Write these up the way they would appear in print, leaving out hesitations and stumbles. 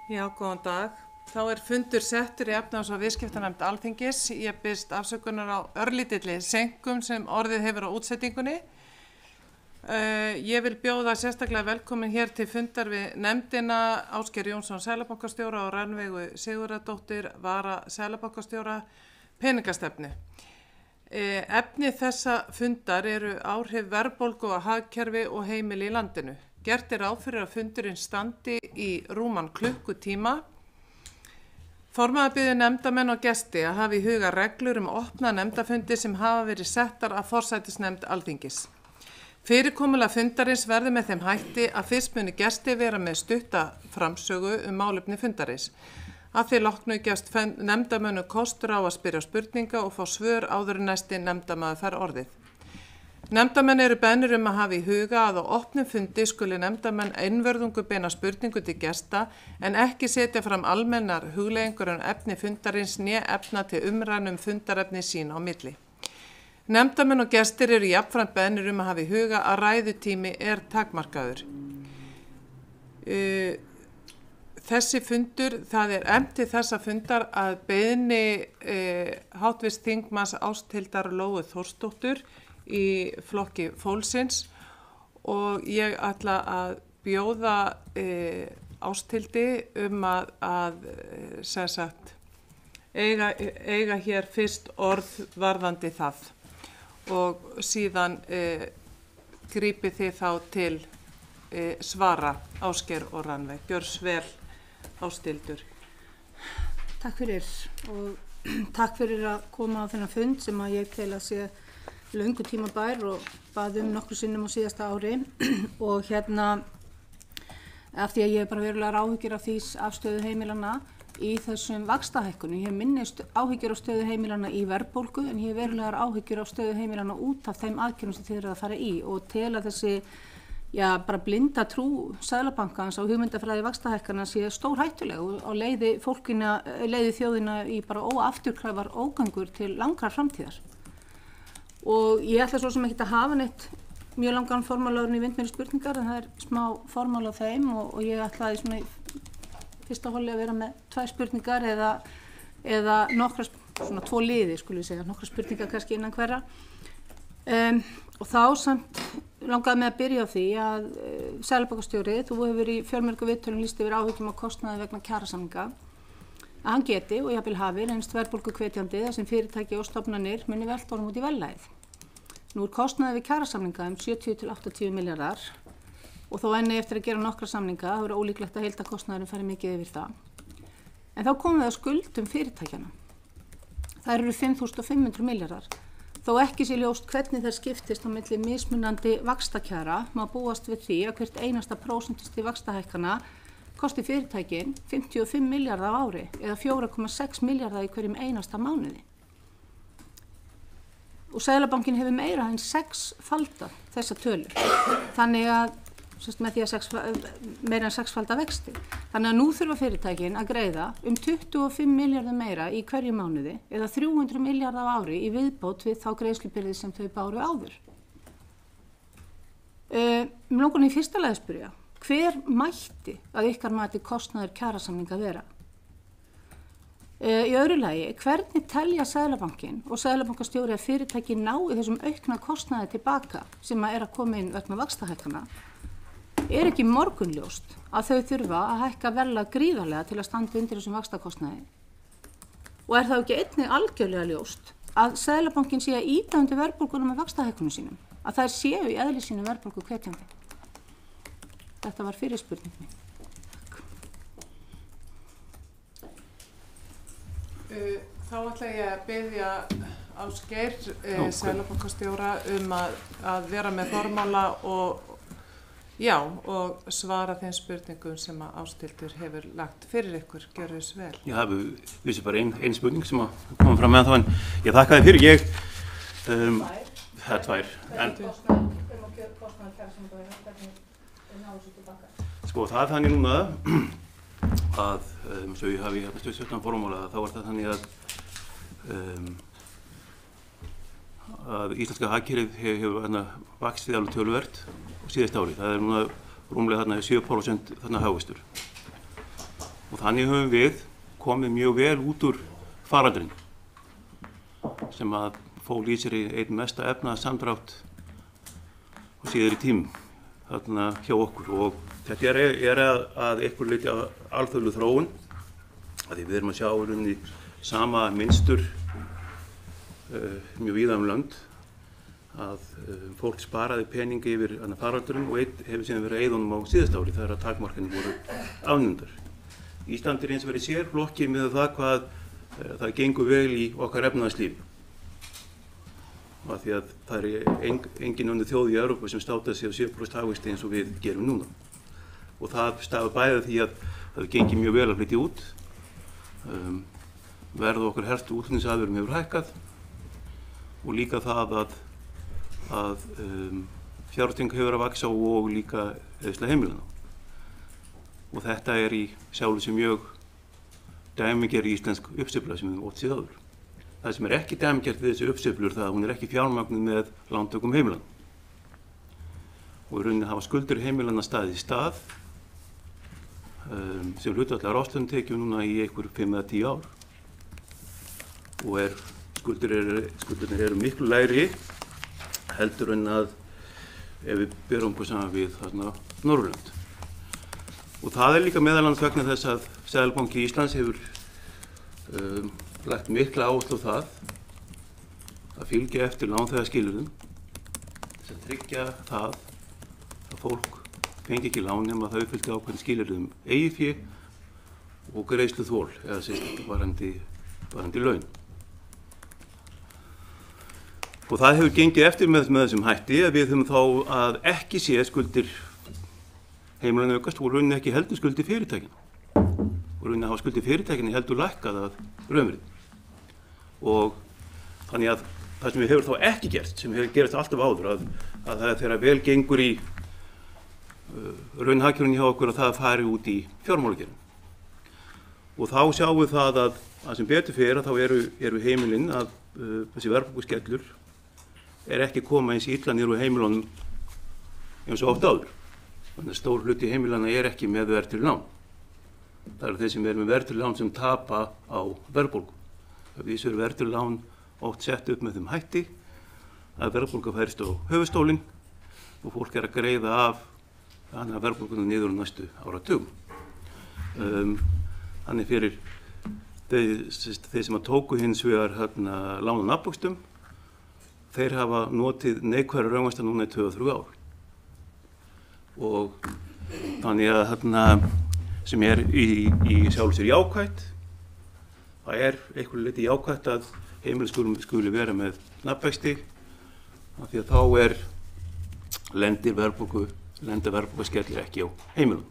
Já, góðan dag. Þá fundur settur í efnahags- og viðskiptanefnd Alþingis. Ég biðst afsökunar á örlítilli seinkun sem orðið hefur á útsetningunni. Ég vil bjóða sérstaklega velkomin hér til fundar við nefndina Ásgeir Jónsson seðlabankastjóra og Rannveigu Sigurðardóttir varaseðlabankastjóra peningastefnu. Efni þessa fundar eru áhrif verðbólgu á hagkerfi og heimili í landinu. Gert ráð fyrir að fundurinn standi í rúman klukkutíma. Formaður biður nefndamenn og gesti að hafa í huga reglur opna nefndafundi sem hafa verið settar af forsætisnefnd Alþingis. Fyrirkomulag fundarins verður með þeim hætti að fyrst muni gesti vera með stutta framsögu málefni fundarins. Að því loknu gefst nefndamönnum kostur á að spyrja spurninga og fá svör áður en næsti nefndamaður fær orðið. Nefndamenn eru beðnir að hafa í huga að á opnum fundi skuli nefndamenn einvörðungu beina spurningu til gesta en ekki setja fram almennar hugleiðingar efni fundarins né efna til umræðum fundarefni sín á milli. Nefndamenn og gestir eru jafnframt beðnir að hafa í huga að ræðutími takmarkaður. Þessi fundur, það efnt til þessa fundar að beiðni háttvirts þingmanns Ásthildar Lóu Þórsdóttur í flokki fólksins og ég ætla að bjóða Ásthildi að sem sagt, eiga hér fyrst orð varðandi það og síðan grípi þið þá til svara Ásgeir og Rannveig. Gjörs vel, Ásthildur. Takk fyrir og takk fyrir að koma á þennan fund sem að ég tel að sé löngu tímabær og bað nokkru sinnum á síðasta ári og af því að ég bara verulega áhyggjur af því afstöðu heimilanna í þessum vaxtahækkunum. Ég hef minni áhyggjur af stöðu heimilanna í verðbólgu en ég hef verulegar áhyggjur af stöðu heimilanna út af þeim aðgerðum sem þið eru að fara í og tel að þessi bara blinda trú Seðlabankans á hugmyndafræði vaxtahækkana sé stórhættuleg og leiði þjóðina í bara óafturkræfar ógangur til langrar framtíðar. Og ég ætla svo sem ekki að hafa neitt mjög langan formálaðurinn í vindmyndri spurningar en það smá formál á þeim og ég ætlaði svona í fyrsta holi að vera með 2 spurningar eða nokkra, svona 2 liði skulum við segja, nokkra spurningar kannski innan hverra. Og þá samt langaði mig að byrja á því að seðlabankastjóri, þú hefur í fjölmörgu viðtölum lýst yfir áhyggjum af kostnaði vegna kjarasamninga, að hann geti og jafnvel hafi reynst verðbólgu hvetjandi þar sem fyrirtæki og stofnanir muni velta honum út í verðlagið. Nú kostnaði við kjarasamninga 70 til 80 milljarðar og þó enn eftir að gera nokkra samninga, það verður ólíklegt að heildarkostnaðurinn fari mikið yfir það. En þá komum við að skuldum fyrirtækjana. Það eru 5.500 milljarðar. Þó ekki sé ljóst hvernig þær skiptist á milli mismunandi vaxtakjara, má búast við því að hvert einasta prósentustig vaxtahækkana kosti fyrirtækin 55 milljarða á ári eða 4,6 milljarða í hverjum einasta mánuði. Og Seðlabankinn hefur meira en 6-faldað þessa tölur. Þannig að, með því að meira en 6-falda vexti. Þannig að nú þurfa fyrirtækin að greiða 25 milljarða meira í hverju mánuði eða 300 milljarða á ári í viðbót við þá greiðslubyrði sem þau báru áður. Mig langar í fyrsta lagi að spyrja. Hver mætti að ykkar mati kostnaður kjarasamninga vera? Í öðru lagi, hvernig telja Seðlabankinn og seðlabankastjóri að fyrirtæki nái þessum aukna kostnaði tilbaka sem að koma inn vegna vaxtahækkana? Ekki morgunljóst að þau þurfa að hækka verðlag gríðarlega til að standa undir þessum vaxtakostnaði? Og þá ekki einnig algjörlega ljóst að Seðlabankinn sé að ýta undir verðbólgunum með vaxtahækkunum sínum, að þær séu í eðli sínu verðbólgu hvetjandi? Þetta var fyrir spurning mín. Þá ætla ég að biðja Ásgeir seðlabankastjóra að vera með formála og svara þeim spurningum sem að Ásthildur hefur lagt fyrir ykkur. Gjörðu þess vel. Já, það er bara ein spurning sem að koma fram með þá en ég þakka þið fyrir. Það er 2. Sko það er þannig núna að svo ég hafi stöðsvöldan formála þá það þannig að íslenska hagkerfið hefur vaxið alveg töluvert á síðasta ári. Það er núna rúmlega 7% hagvöxtur. og þannig höfum við komið mjög vel út úr faraldurinn sem að fól í sér einn mesta efnahagssamdrátt og síðar í tímum þarna hjá okkur og þetta er að einhver leyti alþjóðleg þróun að því við erum að sjá í rauninni sama mynstur mjög víða lönd að fólk sparaði peningi yfir faraldurinn og einn hefur síðan verið eyðunum á síðasta ári þegar að takmarkanir voru afnumdar. Ísland eins verið sérflokki með það hvað það gengur vel í okkar efnahagslífi. Af því að það engin önnur þjóð í Evrópu sem státar sig á 7% hagvexti eins og við gerum núna. Og það stafar bæði því að það gengi mjög vel að flytja út, verð okkar helstu útflutningsafurðum hefur hækkað og líka það að fjárfesting hefur að vaxa og líka eyðsla heimilanna. Og þetta í sjálfu sér mjög dæmigerð íslensk uppsveifla sem við höfum oft séð áður. Það sem ekki dæmigerð við þessi uppsveiflur það að hún ekki fjármögnuð með lántökum heimilanna. Og í rauninni hafa skuldir heimilanna staðið í stað sem hlutfallslega ráðstöfunartekjum núna í einhver 5 eða 10 ár. Og skuldirnir eru miklu lægri heldur en að ef við berum okkur saman við Norðurlönd. Og það líka meðal annars vegna þess að Seðlabanki Íslands hefur lagt mikla áherslu á það að fylgja eftir lánþegaskilyrðum þess að tryggja það að fólk fengi ekki lán nema þau fylgja ákveðnum skilyrðum eigið fé og greiðsluþol eða sérst varðandi laun. Og það hefur gengið eftir með þessum hætti að við höfum þá að ekki sé skuldir heimilanna aukast og rauninni ekki heldur skuldir fyrirtækina. Og rauninni hafa skuldir fyrirtækina heldur lækkað að raunvirði. Og þannig að það sem við hefur þá ekki gert, sem hefur gerist alltaf áður, að það er þegar vel gengur í raunhagkerfinu hjá okkur að það fari út í fjármálakerfinu. Og þá sjáum við það að sem betur fer að þá eru heimilin að þessi verðbólguskellur ekki koma eins illa niður á heimilunum eins og oft áður. Þannig að stór hluti heimilanna ekki með verðtryggð lán. Það eru þeir sem með verðtryggð lán sem tapa á verðbólgu. Þessu verðtryggð lán oft sett upp með þeim hætti að verðbólga færist á höfuðstólinn og fólk að greiða af verðbólguna niður á næstu áratugum. Þannig fyrir þeir sem tóku hins vegar lán á nafnvöxtum, þeir hafa notið neikvæðra raunvaxta núna í 2-3 ár. Og þannig að sem í sjálfu sér jákvætt, það einhverju leyti jákvætt að heimilin skuli vera með nafnvexti, af því að þá lendir verðbólguskellir ekki á heimilum.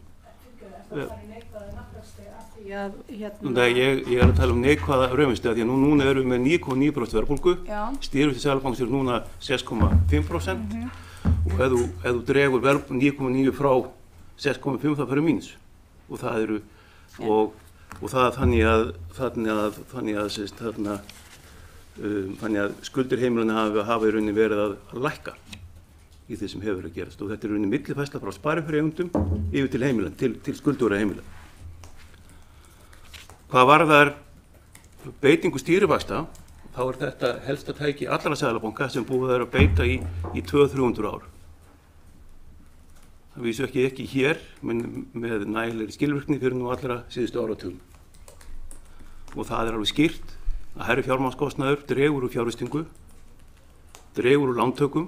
Nei, ég að tala neikvæða raunvexti af því að núna erum við með 9,9% verðbólgu, stýrivextir Seðlabankans eru núna 6,5% og ef þú dregur 9,9 frá 6,5 það fyrir mínus og það það þannig að skuldir heimilanna hafa í rauninni verið að lækka í því sem hefur að gerast og þetta er í rauninni millifærsla frá sparifjáreigendum yfir til heimilanna, til skuldugra heimilanna. Hvað varðar beitingu stýrivaxta, þá þetta helsta tæki allra seðlabanka sem búið að beita í 200-300 ár. Það vísu ekki hér, menn með nægilegri skilvirkni fyrir nú allra síðustu áratugum. Og það alveg skýrt að hærri fjármagnskostnaður dregur úr fjárfestingu, dregur úr lántökum.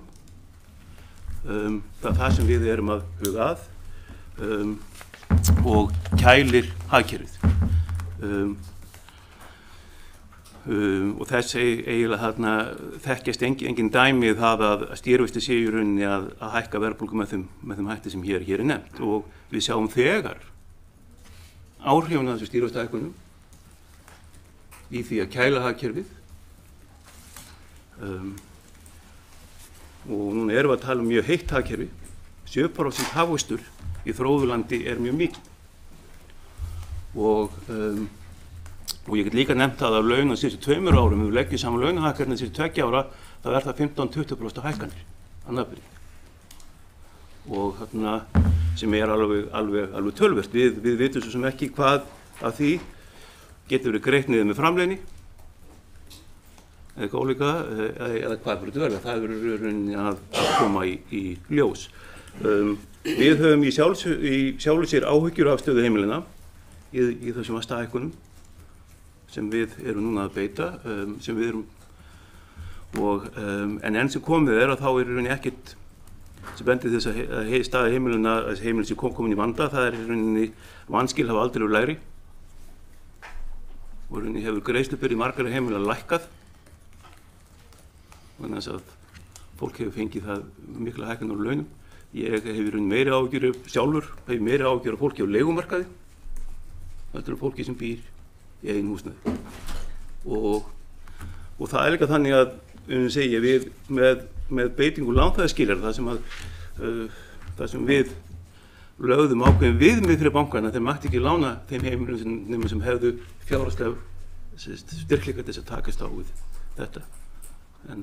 Það það sem við erum að huga að og kælir hagkerfið. Og þess eiginlega þekkjast engin dæmi það að stýrivextir séu í rauninni að hækka verðbólgu með þeim hætti sem hér er nefnt og við sjáum þegar áhrifin af þessu stýrivextahækkunum í því að kæla hagkerfið og núna erum við að tala um mjög heitt hagkerfi 7% hagvöxtur í þróðulandi mjög mikið og ég get líka nefnt það að laun á síðustu 2 árum, ef við leggjum saman launahækkanir síðustu 2 ára, þá það 15-20% hækkanir á nafnbyrði. Og sem alveg töluvert. Við vitum svo sem ekki hvað af því getur verið greitt niður með framleiðni eða eitthvað ólíka eða hvað fyrir verða. Það verður rauninni að koma í ljós. Við höfum í sjálfu sér áhyggjur af stöðu heimilina í þessum vaxtahækkunum sem við erum núna að beita, sem við erum en enn sem komið að þá rauninni ekkert sem bendir þess að staða heimilina, að heimilin sem komin í vanda, það rauninni vanskil hafa aldrei verið lægri og rauninni hefur greiðslubyrði margra heimila lækkað þannig að fólk hefur fengið það mikla hækkun á launum. Ég hefur meiri áhyggjur sjálfur, hefur meiri áhyggjur af fólki á leigumarkaði. Þetta er fólki sem býr í eigin húsnæði. Og það líka þannig að segja, við með beitingu lánþæðaskilyrða, það sem við lögðum ákveðin viðmið fyrir bankana, þeir mætti ekki lána þeim heimilum sem hefðu fjárhagslega styrkleika til þess að takast á við þetta. En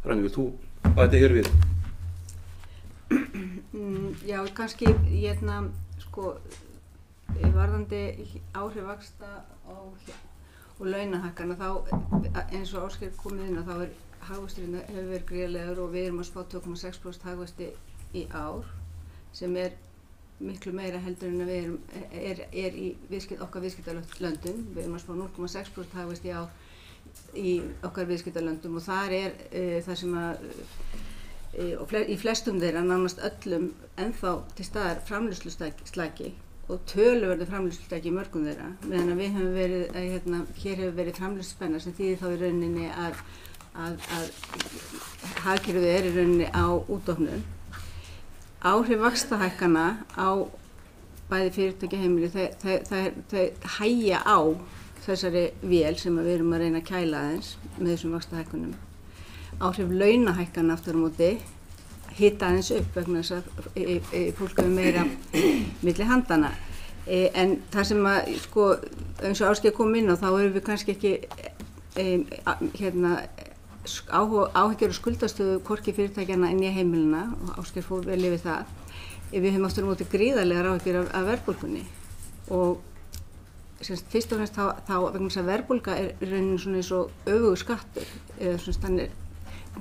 Rannveig, þú bæti hér við. Já, kannski varðandi áhrif vaxta og launahækkana, þá eins og Ásgeir komið inn á, þá hagvöxturinn hefur verið gríðarlegur og við erum að spá 2,6% hagvexti í ár sem miklu meira heldur en að við er í okkar viðskiptalöndum. Við erum að spá 0,6% hagvexti í ár í okkar viðskiptalöndum og þar það sem í flestum þeirra, nánast öllum, ennþá til staðar framleiðsluslaki og töluverður framleiðslustæki í mörgum þeirra, meðan að við höfum verið, hér hefur verið framleiðsluspenna sem þýðir þá í rauninni að hagkerfið í rauninni á útofnun. Áhrif vaxtahækkana á bæði fyrirtæki heimili, þau hægja á þessari vél sem við erum að reyna að kæla aðeins með þessum vaxtahækkunum. Áhrif launahækkana aftur á móti hita aðeins upp vegna þess að fólk hefur meira milli handana. En það sem að, eins og Ásgeir kom inn á, þá erum við kannski ekki áhyggjur og skuldastöðu hvorki fyrirtækjanna en heimilina, og Ásgeir fór vel yfir það. Við höfum aftur á móti gríðarlegar áhyggjur af verðbólgunni og fyrst og fremst þá vegna þess að verðbólga raunin svona eins og öfugur skattur, eða svona þannig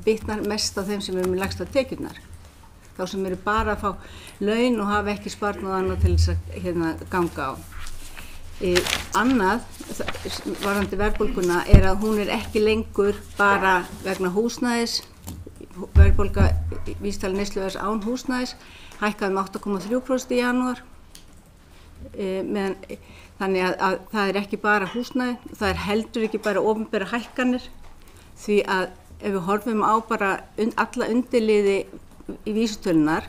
bitnar mest á þeim sem eru með lægsta tekjurnar, þá sem eru bara að fá laun og hafa ekki sparnað annað til þess að ganga á. Annað varðandi verðbólguna er að hún er ekki lengur bara vegna húsnæðis. Verðbólga vísitala neysluverðs án húsnæðis hækkaði um 8,3% í janúar, þannig að það er ekki bara húsnæði, það er heldur ekki bara opinbera hækkanir, því að ef við horfum á bara alla undirliði í vísitölunar,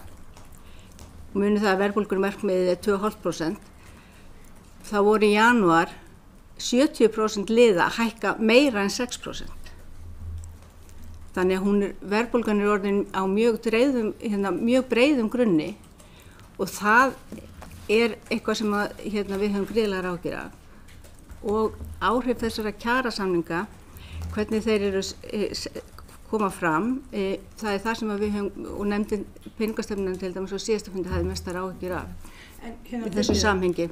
munum það að verðbólgumarkmiðið er 2,5%, þá voru í janúar 70% liða að hækka meira en 6%. Þannig að verðbólgan er orðin á mjög breiðum grunni og það er eitthvað sem við höfum gríðarlegar áhyggjur af. Og áhrif þessara kjarasamninga, hvernig þeir eru koma fram, það er það sem við höfum, og nefndin peningastefnan til dæmis á síðasta fundi hafði mestar áhyggjur af í þessu samhengi.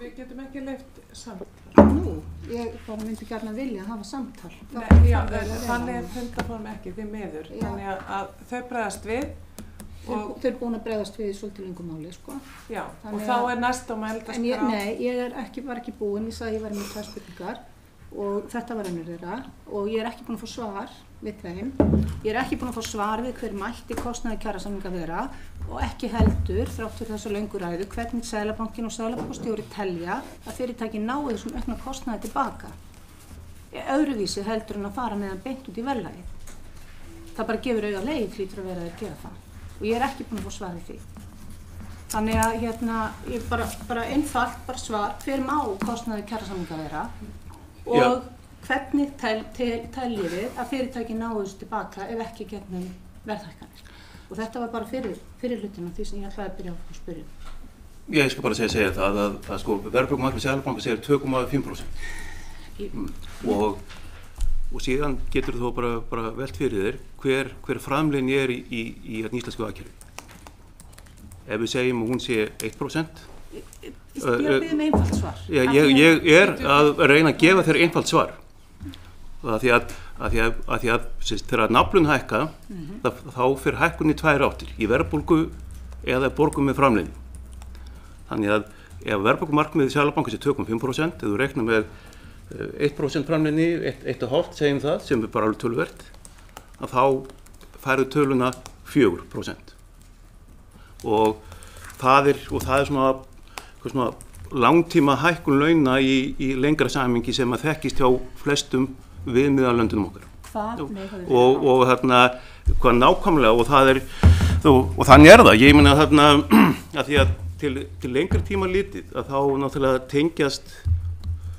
Við getum ekki leyft samtal. Nú, ég bara myndi gjarna vilja að hafa samtal. Þannig er fundarform ekki, því miður. Þannig að þau bregðast við. Þau eru búin að bregðast við í svolítið lengu máli, Já, og þá er næst á mælendaskrá. Nei, ég var ekki búin, ég sagði að ég var með 2 spurningar og þetta var önnur þeirra og ég er ekki búin að fá svar við þeim. Ég er ekki búin að fá svar við hver mætti kostnaði kjarasamninga vera og ekki heldur, þrátt fyrir þessa löngu ræðu, hvernig Seðlabankinn og seðlabankastjóri telja að fyrirtæki nái þessum aukna kostnaði tilbaka. Öðruvísi heldur en að fara með hann beint út í verðlagið. Það bara gefur auga leið hlýtur að vera að gera það. Og ég er ekki búin að fá svar við því. Þannig að ég bara einfalt svar, hver má kostnaði kjarasamninga vera og hvernig teljið við að fyrirtæki náu þessu tilbaka ef ekki gegnum verðhækkanir. Og þetta var bara fyrir hlutina því sem ég ætlaði að byrja að spyrja. Ég skal bara segja það að verðbólgumarkmið Seðlabanka segir 2,5%. Og síðan getur þú bara velt fyrir þér hver framleiðni er í íslensku hagkerfi. Ef við segjum að hún sé 1%, Ég bið einfalt svar. Ég að reyna að gefa þér einfalt svar. Því að þegar naflun hækka, þá fyrir hækkun í 2 áttir, í verðbólgu eða borgum með framleiðni. Þannig að ef verðbólgumarkmiðið Seðlabankans 2,5%, ef þú reiknar með 1% framleiðni, 1,5% segjum það, sem bara alveg töluvert, að þá færðu töluna 4%. Og það er svona langtíma hækkun launa í lengra samhengi sem að þekkist hjá flestum viðmiðalöndunum okkar. Og þarna, hvað nákvæmlega, og þannig það. Ég meina þarna, að því að til lengri tíma litið, að þá náttúrulega tengjast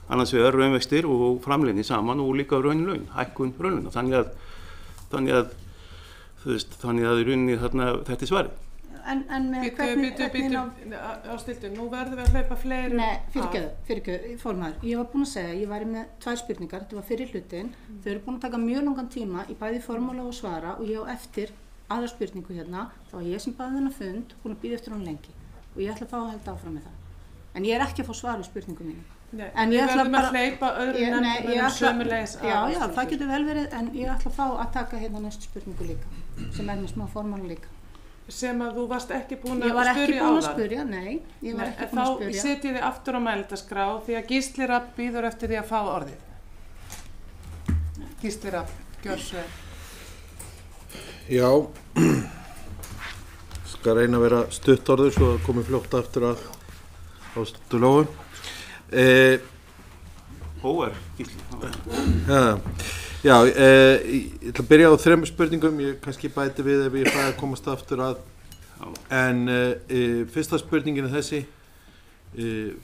annars vegar raunvextir og framleiðni saman og líka raunlaun, hækkun raunlauna. Þannig að í rauninni þarna þetta er svarið. En með hvernig Ásthildur, nú verðum við að hlaupa fleiri. Nei, fyrirgefðu, formaður. Ég var búin að segja, ég væri með 2 spurningar, þetta var fyrir hlutin. Þau eru búin að taka mjög langan tíma í bæði formála og svara og ég á eftir aðra spurningu hérna. Það var ég sem baði þennan fund, búin að bíða eftir hún lengi og ég ætla að fá að halda áfram með það. En ég er ekki að fá svar við spurningu mínu. Nei, við verðum að hleypa öðru nefndum sömuleiðis að. Já, það getur vel verið, en ég ætla að fá að taka hérna næstu spurningu líka, sem með smá formála líka. Sem að þú varst ekki búin að spyrja á það. Ég var ekki búin að spyrja, nei, ég var ekki búin að spyrja. Þá setjið þið aftur á mælendaskrá því að Gísli Rafn bíður eftir því að fá orðið. Gísli Rafn, gjör svo. Já, skal reyna að vera stutt orður svo að komi fljótt aftur að Ásthildur. Hóar, Gísli. Já, ég ætla að byrja á 3 spurningum, ég kannski bæti við ef ég fæ að komast aftur að. En fyrsta spurningin er þessi,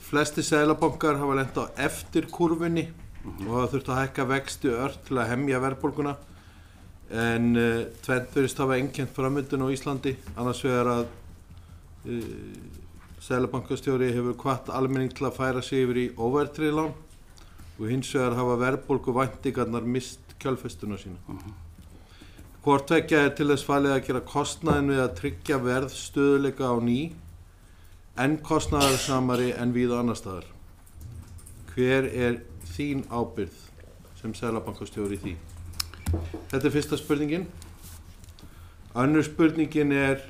flesti seðlabankar hafa lent á eftir kurfunni og hafa þurft að hækka vexti ört til að hemja verðbólguna. En tvennt virðist hafa einkennt framvinduna á Íslandi, annars vegar að seðlabankastjóri hefur hvatt almenning til að færa sig yfir í óverðtryggð lán og hins vegar hafa verðbólguvæntingarnar mist kjölfestuna sína. Hvort tveggja er til þess falið að gera kostnaðinn við að tryggja verðstöðuleika á ný en kostnaðarsamari en víða annar staðar. Hver er þín ábyrgð sem seðlabankastjóri í því? Þetta er fyrsta spurningin. Önnur spurningin er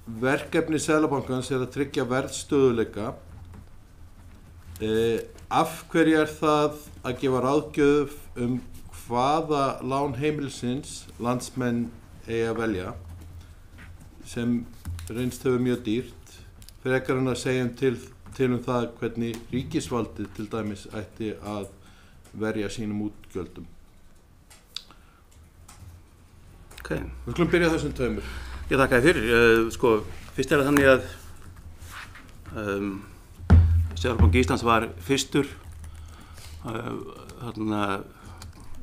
verkefni Seðlabankans er að tryggja verðstöðuleika. Af hverju er það að gefa ráðgjöf hvaða lán heimilisins landsmenn eigi að velja sem reynst hefur mjög dýrt frekar en að segja til það hvernig ríkisvaldið til dæmis ætti að verja sínum útgjöldum. Okay. Við skulum byrja þessum 2. Ég þakka þér fyrir. Fyrst er það þannig að Seðlabanki Íslands var fyrstur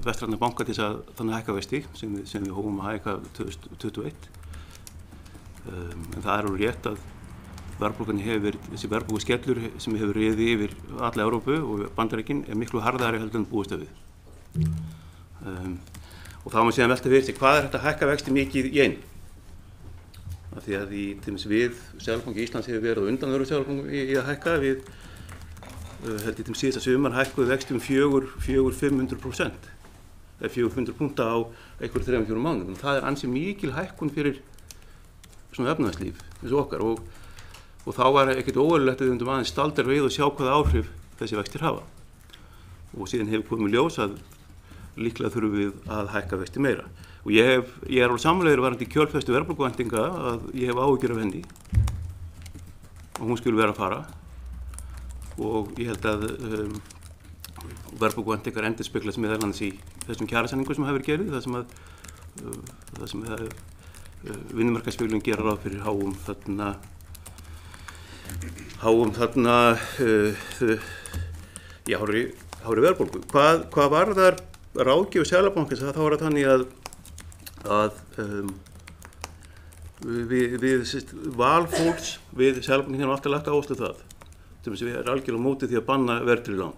vestræna banka til þess að þannig hækka vexti sem við hófum að hækka 2021. En það er alveg rétt að verðbólgan hefur þessi verðbólguskellur sem hefur riðið yfir alla Evrópu og Bandaríkin er miklu harðari heldur en búist við. Og þá má síðan velta fyrir sig hvað er þetta að hækka vexti mikið í einu. Af því að til dæmis við Seðlabanki Íslands hefur verið á undan öðrum seðlabankum í að hækka. Við held ég til síðasta sumar hækkuðu vexti 400-500%. Eða 400 punkta á einhverjum 3-4 mánuðum. Það er ansi mikil hækkun fyrir svona efnahagslíf eins og okkar og þá var ekkert óeðlilegt að við myndum aðeins staldra við og sjá hvaða áhrif þessi vextir hafa. Og síðan hefur komið ljós að líklega þurfum við að hækka vexti meira. Og ég er alveg samlegur varðandi kjölfestu verðbólguvæntinga að ég hef áhyggjur af henni og hún skuli vera að fara og ég held að verðbólguvæntingar endurspeglast meðal annars í þessum kjarasamningum sem hafa verið gerð, það sem vinnumarkaðsspeglun gera ráð fyrir hárri verðbólgu. Hvað varðar ráðgjöf Seðlabankans þá var það þannig að við val fólks við Seðlabankin hefum alltaf lagt áherslu á það. Við erum algjörlega mótið því að banna verðtryggð lán.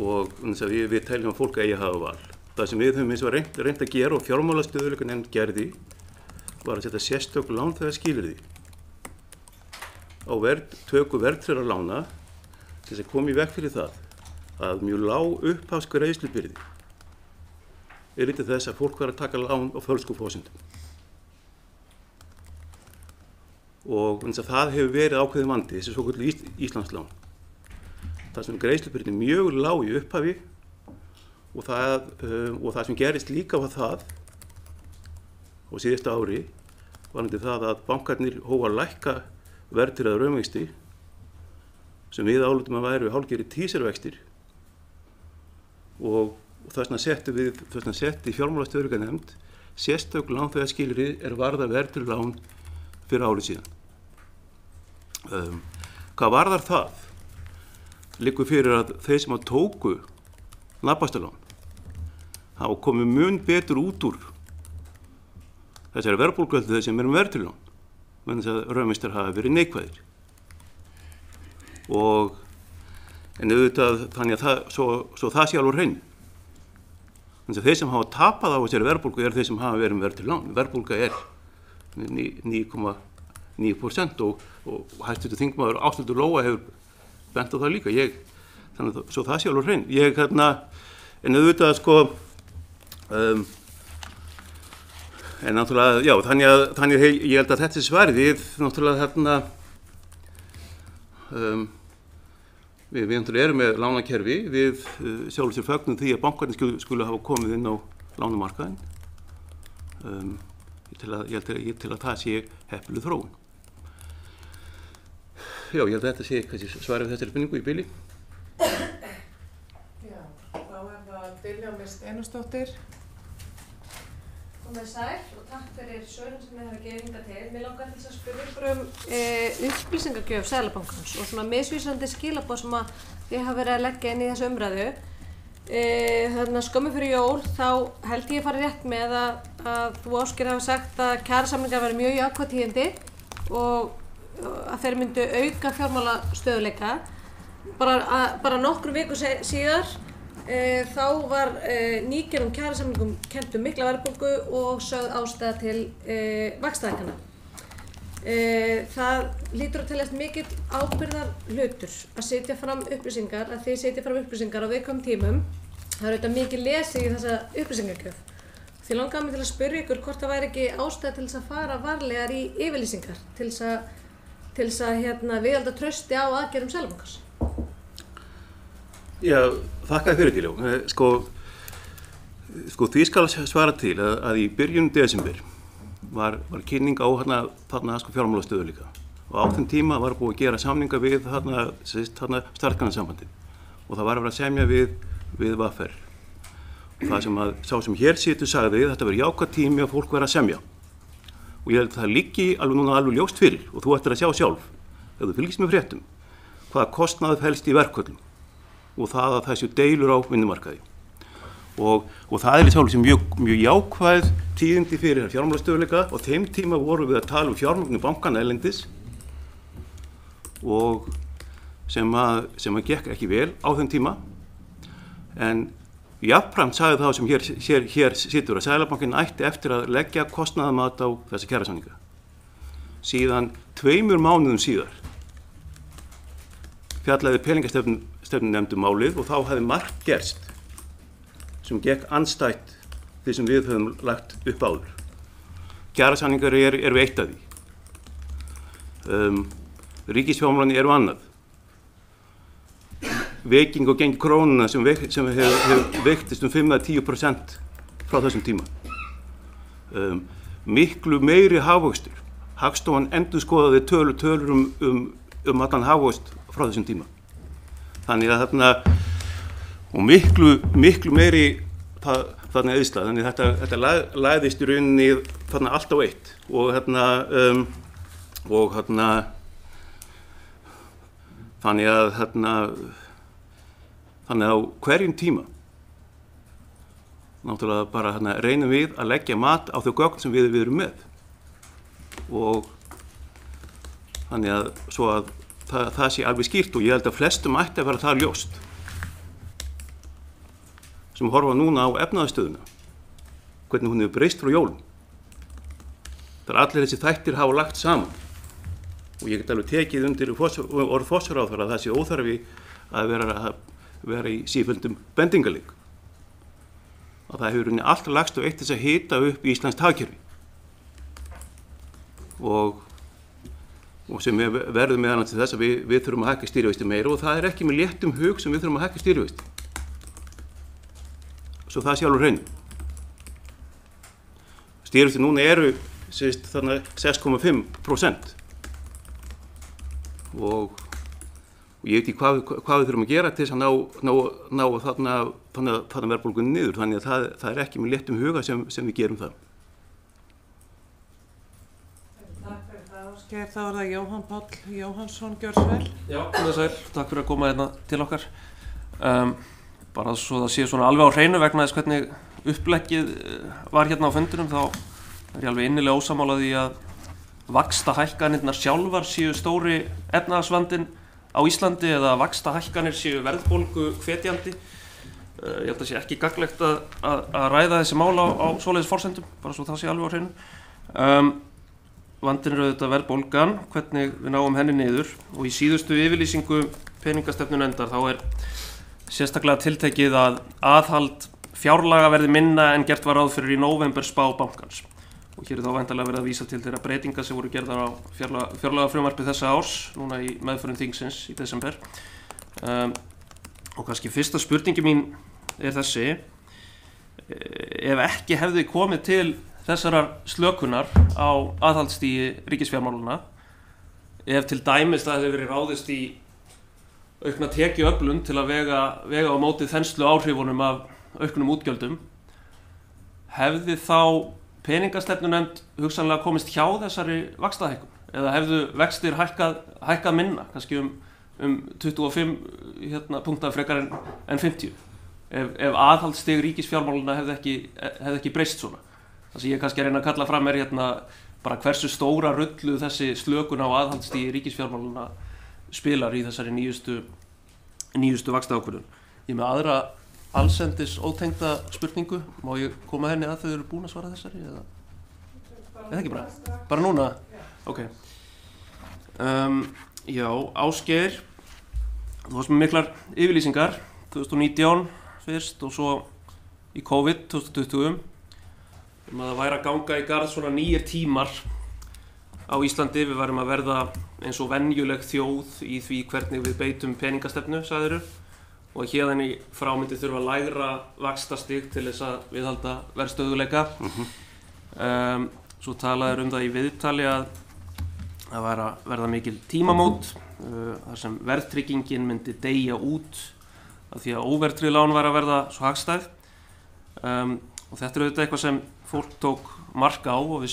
Og við teljum að fólk eigi að hafa val. Það sem við höfum eins og reynt að gera og fjármálastöðugleikanefnd gerði var að setja sérstök lánþega skilyrði á töku verðtryggðra lána til þess að koma í veg fyrir það að mjög lág upphafsgreiðslubyrði til þess að fólk var að taka lán á fölskum forsendum. Og eins að það hefur verið ákveðin vandi, þessi svokölluðu Íslandslán. Það sem greiðslubyrði mjög lág í upphafi og það sem gerist líka var það á síðasta ári varðandi það að bankarnir hófu að lækka verðtryggða raunvexti sem við álitum að væru hálfgerðir teaservextir og þess vegna setti fjármálastöðugleikanefnd sérstök lánþegaskilyrði varða verðtryggð lán fyrir árið síðan. Hvað varðar það? Liggur fyrir að þeir sem að tóku nafnbastalán hafa komið mun betur út úr þessari verðbólguöldu sem verðtryggð lán, menn þess að raunvextir hafa verið neikvæðir. En auðvitað þannig að svo það sé alveg hreinu. Þannig að þeir sem hafa tapað á þessari verðbólgu þeir sem hafa verið verðtryggð lán. Verðbólga 9,9% og hæstvirtur þingmaður Ásthildur Lóa hefur bent á það líka. Þannig að svo það sé alveg hreinu. En auðvitað en náttúrulega, já, þannig ég held að þetta er svarið. Við náttúrulega við náttúrulega erum með lánakerfi, við sjálfur sér fögnum því að bankarnir skulu hafa komið inn á lánamarkaðinn. Ég til að það sé heppileg þróun. Já, ég held að þetta sé kannski svarið við þessari spurningu í bili. Já, þá það Diljá Mist Einarsdóttir. Komið sæl og takk fyrir svörin sem þið hafa gefið hingað til. Mér langar til að spyrja ykkur upplýsingagjöf Seðlabankans og svona misvísandi skilaboð sem að þið hafa verið að leggja inn í þessu umræðu. Þannig að skömmu fyrir jól þá held ég farið rétt með að þú Ásgeir hafa sagt að kjarasamningar væru mjög jákvæð tíðindi og að þeir myndu auka fjármálastöðugleika. Bara nokkrum vikum síðar þá var nýgerðum kjarasamningum kennt mikla verðbólgu og sögð ástæða til vaxtahækkana. Það hlýtur að teljast mikill ábyrgðar hlutur að setja fram upplýsingar, að þið setja fram upplýsingar á viðkvæmum tímum. Það er auðvitað mikið lesið í þessa upplýsingagjöf. Því langaði mig til að spyrja ykkur hvort það væri ekki ástæða til þess að fara varlegar í yfirlýsingar til þess að viðhalda trausti á aðgerðum Seðlabankans. Já, þakka fyrir Diljá. Því skal svara til að í byrjun desember var kynning á fjármálastöðugleika og á þeim tíma var búið að gera samninga við Starfsgreinasambandið og það var að vera að semja við VR. Og það sem sá sem hér situr sagði þetta verið jákvæð tími að fólk verið að semja. Og ég held að það liggi alveg ljóst fyrir og þú ættir að sjá sjálf, ef þú fylgist með fréttum, hvaða kostnaður felst í verkföllum og það að þessu deilur á vinnumarkaði. Og það er sjálf sem mjög jákvæð tíðindi fyrir fjármálastöðugleika og þeim tíma vorum við að tala fjármögnun bankana erlendis og sem að gekk ekki vel á þeim tíma. En jafnframt sagði það sem hér situr að Seðlabankinn ætti eftir að leggja kostnaðarmat á þessa kjarasamninga. Síðan 2 mánuðum síðar fjallaði peningastefnunefnd málið og þá hefði margt gerst sem gekk andstætt því sem við höfum lagt upp áður. Kjarasamningar eru eitt af því. Ríkisfjármálin eru annað. Veiking og gengi krónuna sem hefur veiktist 5–10% frá þessum tíma. Miklu meiri hagvöxtur. Hagstofan endurskoðaði tölur allan hagvöxt frá þessum tíma. Þannig að og miklu meiri þarna eðsla. Þannig að þetta lagðist í rauninni þarna allt á eitt og þannig að á hverjum tíma náttúrulega bara reynum við að leggja mat á þau gögn sem við erum með og þannig að svo að það sé alveg skýrt og ég held að flestum ætti að vera það ljóst sem horfa núna á efnahagsstöðuna, hvernig hún hefur breyst frá jólum. Það allir þessi þættir hafa lagt saman og ég get alveg tekið undir orð forsætisráðherra að það sé óþarfi að vera í sífelldum bendingarleik. Að það hefur allt lagst og eitt þess að hita upp íslenskt hagkerfi og sem verður meðal annars til þess að við þurfum að hækka stýrivexti meira og það ekki með léttum hug sem við þurfum að hækka stýrivexti. Svo það sé alveg hreinu. Stýrivexti núna eru þannig 6,5% og ég veit ekki hvað við þurfum að gera til þess að ná þarna verðbólgunni niður, þannig að það ekki með léttum huga sem við gerum það. Takk fyrir það, Ásgeir. Þá það Jóhann Páll Jóhannsson, gjörðu svo vel. Já, komið sæl. Takk fyrir að koma hérna til okkar. Bara svo það sé svona alveg á hreinu vegna þess hvernig uppleggið var hérna á fundinum, þá er ég alveg innilega ósammála því að vaxtahækkanirnar sjálfar séu stóri efnahagsvandinn á Íslandi eða vaxtahækkanir séu verðbólgu hvetjandi. Ég held að sé ekki gagnlegt að ræða þessi mál á svoleiðis forsendum, bara svo það sé alveg á hreinu. Vandinn er auðvitað verðbólgan, hvernig við náum henni niður, og í síðustu yfirlýsingu peningastefnunefndar þá sérstaklega tiltekið að aðhald fjárlaga verði minna en gert var ráð fyrir í nóvember spá bankans. Og hér þá væntanlega verið að vísa til þeirra breytinga sem voru gerðar á fjárlagafrumvarpi þessa árs, núna í meðförum þingsins í desember. Og kannski fyrsta spurningi mín er þessi: ef ekki hefði komið til þessarar slökunar á aðhaldsstigi ríkisfjármálana, ef til dæmis það hefði verið ráðist í aukna tekjuöflun til að vega á móti þenslu áhrifunum af auknum útgjöldum, hefði þá peningastefnunefnd hugsanlega komist hjá þessari vaxtahækkun, eða hefðu vextir hækkað minna, kannski um 25 punkta frekar en 50, ef aðhaldsstig ríkisfjármálana hefði ekki breyst svona. Það sem ég kannski að reyna að kalla fram hérna bara hversu stóra rullu þessi slökun á aðhaldsstig ríkisfjármálana spilar í þessari nýjustu vaxtaákvörðun. Ég með aðra allsendis ótengda spurningu, má ég koma henni að þau eru búin að svara þessari eða ekki bara? Bara núna? Ok. Já, Ásgeir, þú varst með miklar yfirlýsingar 2019 fyrst og svo í COVID 2020 að það væri að ganga í garð svona nýjir tímar á Íslandi. Við værum að verða eins og venjuleg þjóð í því hvernig við beitum peningastefnu, sagðirðu, og héðan í frá myndi þurfa lægra vaxtastig til þess að viðhalda verðstöðugleika. Svo talaður það í viðtali að það væri að verða mikil tímamót þar sem verðtryggingin myndi deyja út af því að óverðtryggð lán væri að verða svo hagstæð. Og þetta er auðvitað eitthvað sem fólk tók mark á og við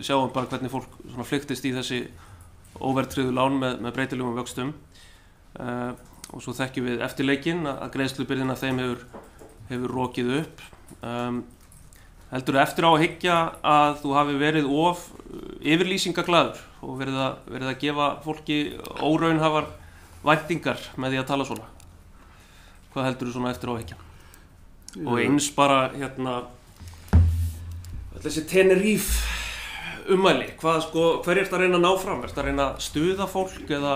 sjáum bara hvernig fólk svona flykktist í þessi óverðtryggðu lán með breytilegum vöxtum. Og svo þekkjum við eftir leikinn að greiðslubyrðin af þeim hefur rokið upp. Heldurðu eftir á að hyggja að þú hafi verið of yfirlýsingaglaður og verið að gefa fólki óraunhæfar væntingar með því að tala svona? Hvað heldurðu svona eftir á að hyggja? Og eins bara þessi Tenerife ummæli, hver er þetta að reyna að ná fram? Er þetta að reyna að stuða fólk eða,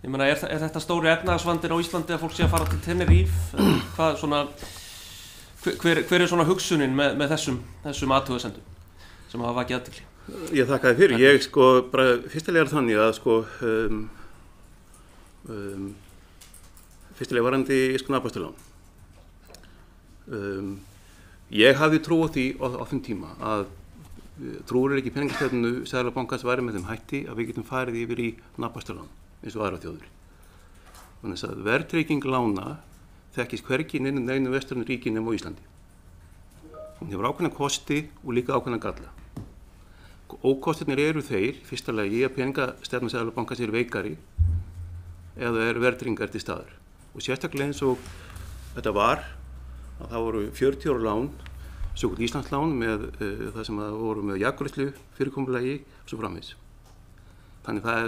ég meina, er þetta stóri efnahagsvandir á Íslandi að fólk sé að fara til Tenerife? Hvað svona, hver er svona hugsunin með þessum athugasemdum sem hafa vakið athygli? Ég þakka þér fyrir. Ég bara fyrstilega þannig að fyrstilega varandi nafnbæsturlán. Ég hafði trú á því á þeim tíma að trúir ekki peningastefnu Seðlabankans væri með þeim hætti að við getum farið yfir í nafnbæsturlán eins og aðra þjóðir. Þannig að verðtrygging lána þekkist hvergi inn í neinu vestrænum ríki nema á Íslandi. Hún hefur ákveðna kosti og líka ákveðna galla. Ókostirnir eru þeir, fyrsta lagi, að peningastefna Seðlabankans er veikari eða verðtryggingar til staðar. Og sérstaklega eins og þetta var, að það voru 40 ára lán, svokölluð Íslandslán með það sem voru með jafngreiðslu fyrirkomulagi og svo framvegis. Þannig það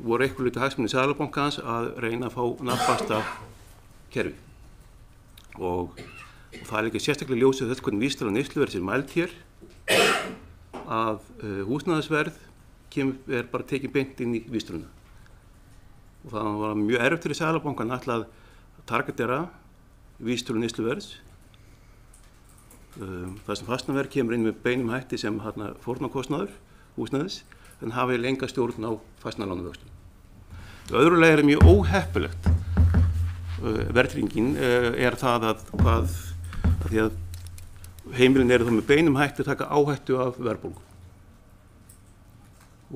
voru eitthvað hluti hagsmunir Seðlabankans að reyna að fá nafnbasta kerfi. Og það er líka sérstaklega ljósið þess hvernig vísitala neysluverðs er mæld hér, að húsnæðisverð er bara tekið beint inn í vísitöluna. Og það var mjög erfitt fyrir Seðlabankann að targetera vísitölu neysluverðs. Það sem fasteignaverð kemur inn með beinum hætti sem fórnarkostnaður húsnæðis, en hafi enga stjórn á fasteignalánavöxtum. Í öðru lagi er mjög óheppilegt verðtryggingin það að því að heimilin eru þá með beinum hætti að taka áhættu af verðbólgu.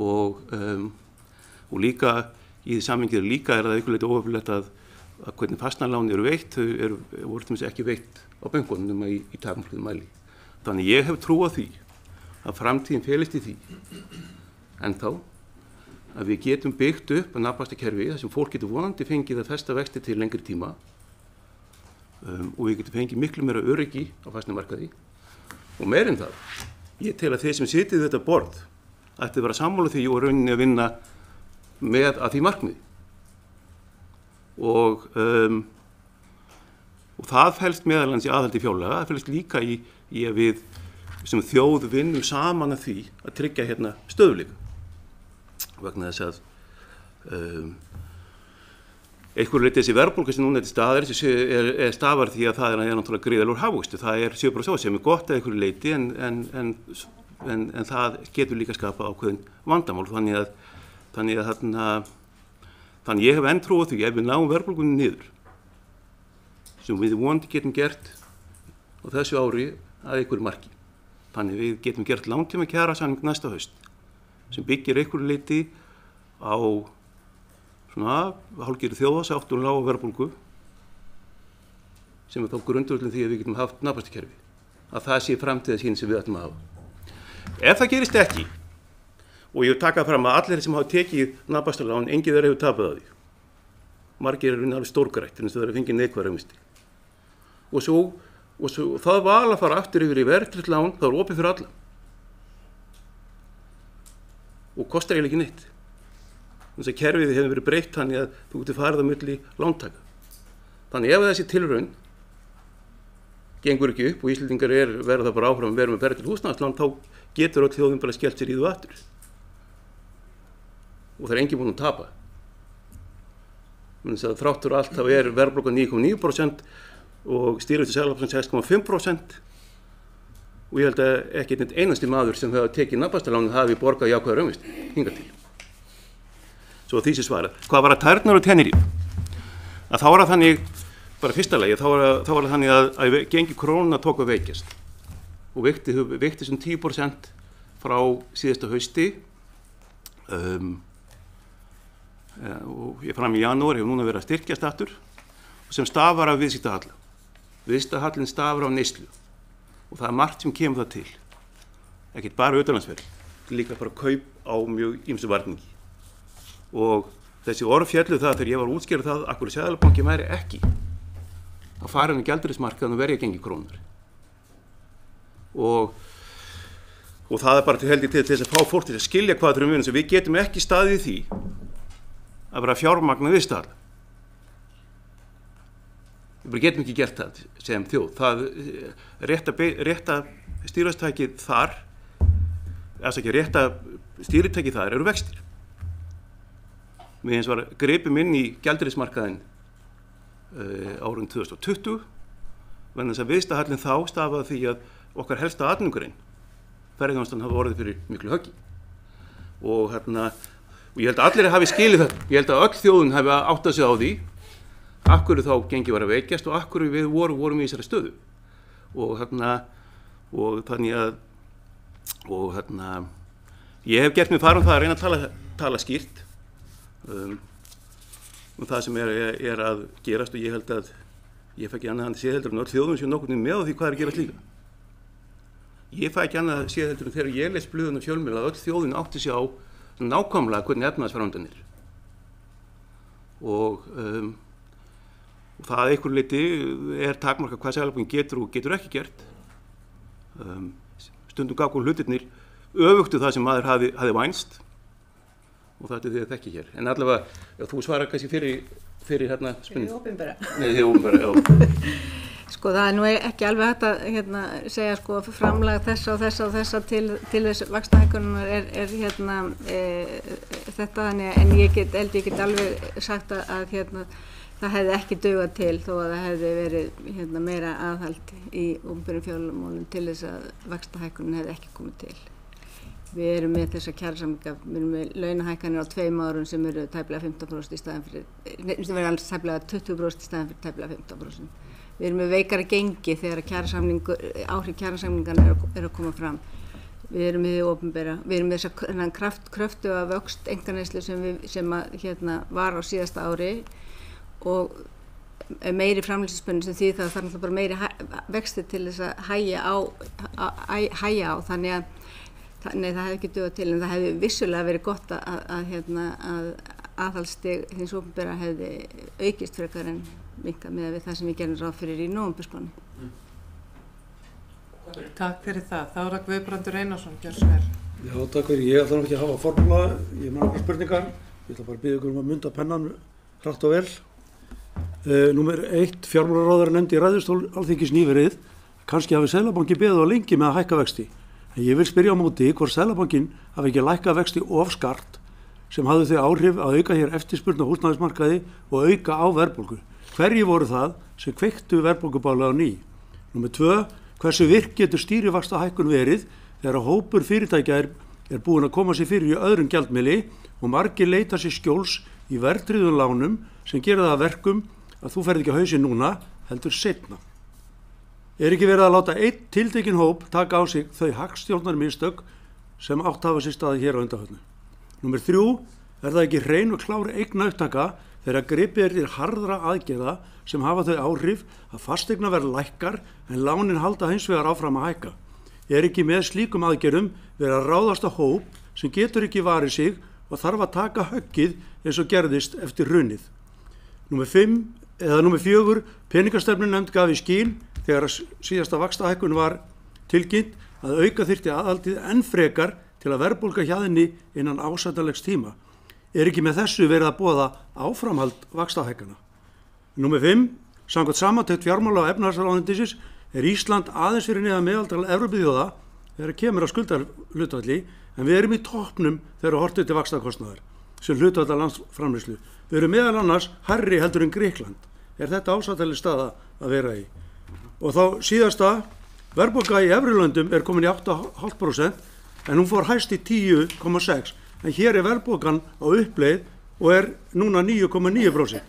Og líka í því samhengi líka það einhverju leyti óheppilegt að hvernig fasteignalán eru veitt, þau voru til dæmis ekki veitt á bönkunum nema í takmörkuðum mæli. Þannig ég hef trú á því að framtíðin felist í því ennþá að við getum byggt upp að nafnvaxtakerfi þar sem fólk getur vonandi fengið að festa vexti til lengri tíma og við getum fengið miklu meira öryggi á fasteignamarkaði. Og meira en það, ég tel að þeir sem sitið þetta borð ætti að vera sammála því og rauninni að vinna með að því markmiði. Og það felst meðal annars í aðhaldi fjárlaga, það felst líka í að við sem þjóð vinnum saman að því að tryggja stöðugleika. Vegna þess að einhverju leyti þessi verðbólga sem núna er til staðar stafar því að það er náttúrulega gríðarlegur hagvöxtur. Það er 7% sem er gott að einhverju leyti en það getur líka skapað ákveðin vandamál. Þannig ég hef enn trú á því ef við náum verðbólgunni niður sem við vonandi getum gert á þessu ári að einhverju marki. Þannig við getum gert langtíma kjarasamning næsta haust sem byggir einhverju leyti á hálfgerðri þjóðarsátt og lága verðbólgu sem er þá grundvöllur því að við getum haft nafnvaxtakerfi. Að það sé framtíðarsýn sem við ætlum að hafa. Ef það gerist ekki, og ég taka fram að allir sem hafa tekið nafnvaxtalán, enginn þeirra hefur tapað á því. Margir eru alveg stórgrættir eins og þeirra fengið neikvæð raunvexti. Og svo það val að fara aftur yfir í verðtryggt lán, það er opið fyrir alla. Og kostar eiginlega ekki neitt. Þess að kerfið hefur verið breytt þannig að þú getur farið á milli lántaka. Þannig ef þessi tilraun gengur ekki upp og Íslendingar verða það bara áfram að vera með verðtryggt húsnæðislán, þá getur öll þjóðin bara skellt sér í þú aftur. Og það er enginn búinn að tapa. Þess að þráttur allt þá er verðbólga 9,9% og stýrivextir Seðlabankans 6,5%. Og ég held að ekki einn einasti maður sem hefur tekið nafnvaxtalánin hafi borgað jákvæða raunvexti hingað til. Svo því sé svarað. Hvað var að tærnar og tennir í? Að þá var það þannig, bara fyrsta lagi, þá var það þannig að gengi krónuna tók að veikjast og veikti sem 10% frá síðasta hausti og ég fram í janúar hefur núna verið að styrkjast aftur sem stafar af viðskiptahalla. Viðskiptahallinn stafar af neyslu. Og það er margt sem kemur það til. Ekkert bara utanlandsferð, líka bara kaup á mjög ýmsu varningi. Og þessi orð féllu það þegar ég var að útskýra það af hverju Seðlabankinn væri ekki að fara inn í gjaldeyrismarkaðinn og verja gengi krónunnar. Og það er bara held ég til þess að fá fólk til að skilja hvað það er við getum ekki staðið í því að vera fjármagna viðstaðla. Við getum ekki gert það sem þjóð. Það rétta stýritækið þar, rétta stýritækið þar eru vextir. Við eins var gripum inn í gjaldeyrismarkaðinn árið 2020, vegna þess að viðskiptahallinn þá stafaði því að okkar helsta atvinnugrein, ferðaþjónustan, hafi orðið fyrir miklu höggi. Og ég held að allir hafi skilið þetta. Ég held að öll þjóðin hafi áttað sig á því af hverju þá gengi var að veikjast og af hverju við vorum í þessari stöðu. Og ég hef gert mér far það að reyna að tala skýrt það sem er að gerast og ég held að ég fæ ekki annað að sé heldur en öll þjóðum séu nokkurn veginn með á því hvað er að gerast líka. Ég fæ ekki annað að sé heldur en þegar ég les blöðun og fjölmiðla að öll þjóðin átti sig á nákvæmlega hvernig efnahagsfaraldurinn er. Og það að einhverju leyti er takmarkað hvað Seðlabankinn getur og getur ekki gert. Stundum gáku hlutirnir öfugtu það sem maður hafði vænst og þetta er því að þekki hér. En allavega, þú svarar kannski fyrir spurningu. Fyrir opinbera. Nei, fyrir opinbera, já. Sko það nú ekki alveg hægt að segja sko framlag þessa og þessa til þess vaxtahækkunar þetta þannig en ég get alveg sagt að það hefði ekki dugað til þó að það hefði verið meira aðhald í opinberum fjármálum til þess að vaxtahækkunin hefði ekki komið til. Við erum með þessa kjarasamninga, við erum með launahækkanir á 2 árum sem eru tæplega 15% í staðinn fyrir, sem verður alveg tæplega 20% í staðinn fyrir tæplega 15%. Við erum með veikara gengi þegar áhrif kjarasamningarna er að koma fram. Við erum með því opinbera, við erum með þessa kröftuga vöxt einkaneyslu sem var á síðasta ári og meiri framleiðsluspönn sem því það náttúrulega bara meiri vexti til þess að hægja á þannig að nei, það hefði ekki dugað til en það hefði vissulega verið gott að aðhaldsstig hins opinbera hefði aukist frekar en minkað með það sem við gerum ráð fyrir í nóvemberspánni. Takk fyrir það. Þá er það Guðbrandur Einarsson, gjörðu svo vel. Já, takk fyrir. Ég ætla ekki að hafa formúla, ég með nokkrar spurningar. Ég ætla bara að biðja ykkur að mynda pennan hratt og vel. Númer 1, fjármálaráðherra nefndi í ræðustól Alþingis nýverið, kannski hafi Seðlabanki beðið á lengi með að hækka vexti. En ég vil spyrja á móti hvort Seðlabankinn hafi ekki lækkað vexti of skart sem hafði þau áhrif að auka hér eftirspurn á húsnæðismarkaði og auka á verðbólgu. Hverjir voru það sem kveiktu verðbólgubálið á ný? Númer 2, hversu virk getur stýrivaxtahækkun verið þegar hópur fyrirtækja er búin að koma sér fyrir í öðrum gjaldmiðli og margir leita sér skjóls í verðtryggðum lánum sem gera það að verkum að þú ferð ekki á hausinn núna heldur seinna. Er ekki verið að láta einn tiltekinn hóp taka á sig þau hagstjórnarmistök sem átt hafa sér staði hér á undanförnu? Númer 3, er það ekki hrein og klár eignaupptaka þegar gripið er til harðra aðgerða sem hafa þau áhrif að fasteignaverð lækkar en lánin halda hins vegar áfram að hækka? Er ekki með slíkum aðgerðum verið að ráðast á hóp sem getur ekki varið sig og þarf að taka höggið eins og gerðist eftir hrunið? Númer 4, peningastefnunefnd gaf í skyn þegar síðasta vaxtahækkun var tilkynnt að auka þyrfti aðhaldið enn frekar til að verðbólga hjá henni innan ásættanlegs tíma. Er ekki með þessu verið að boða áframhald vaxtahækkana? Númer 5, samkvæmt samantekt fjármála og efnahagsráðuneytisins er Ísland aðeins fyrir neðan meðaltal Evrópuþjóða þegar kemur að skuldahlutfalli en við erum í toppnum þegar horft er til vaxtakostnaðar sem hlutfall af landsframleiðslu. Við erum meðal annars hærri heldur en Grikkland. Er þetta ásættanleg staða að vera í? Og þá síðasta, verðbólga í Evrulöndum er komin í 8,5% en hún fór hæst í 10,6%. En hér er verðbólgan á uppleið og er núna 9,9%.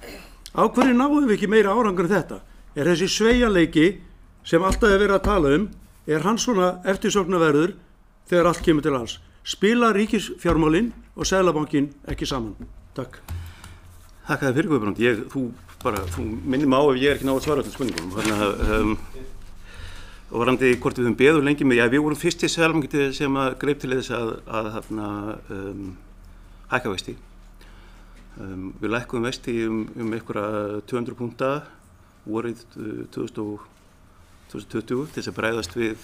Á hverju náðum við ekki meira árangur en þetta? Er þessi sveigjanleiki sem alltaf er verið að tala er hann svona eftirsóknarverður þegar allt kemur til alls? Spila ríkisfjármálin og Seðlabankinn ekki saman? Takk. Þakka þér fyrir Guðbrand. Þú minnir mig á ef ég er ekki náð að svara öllum spurningum. Og varandi hvort við höfum beðið lengi með, við vorum fyrst til Seðlabanki sem að greip til þess að hækka vexti. Við lækkuðum vexti einhverja 200 punkta vorið 2020 til þess að bregðast við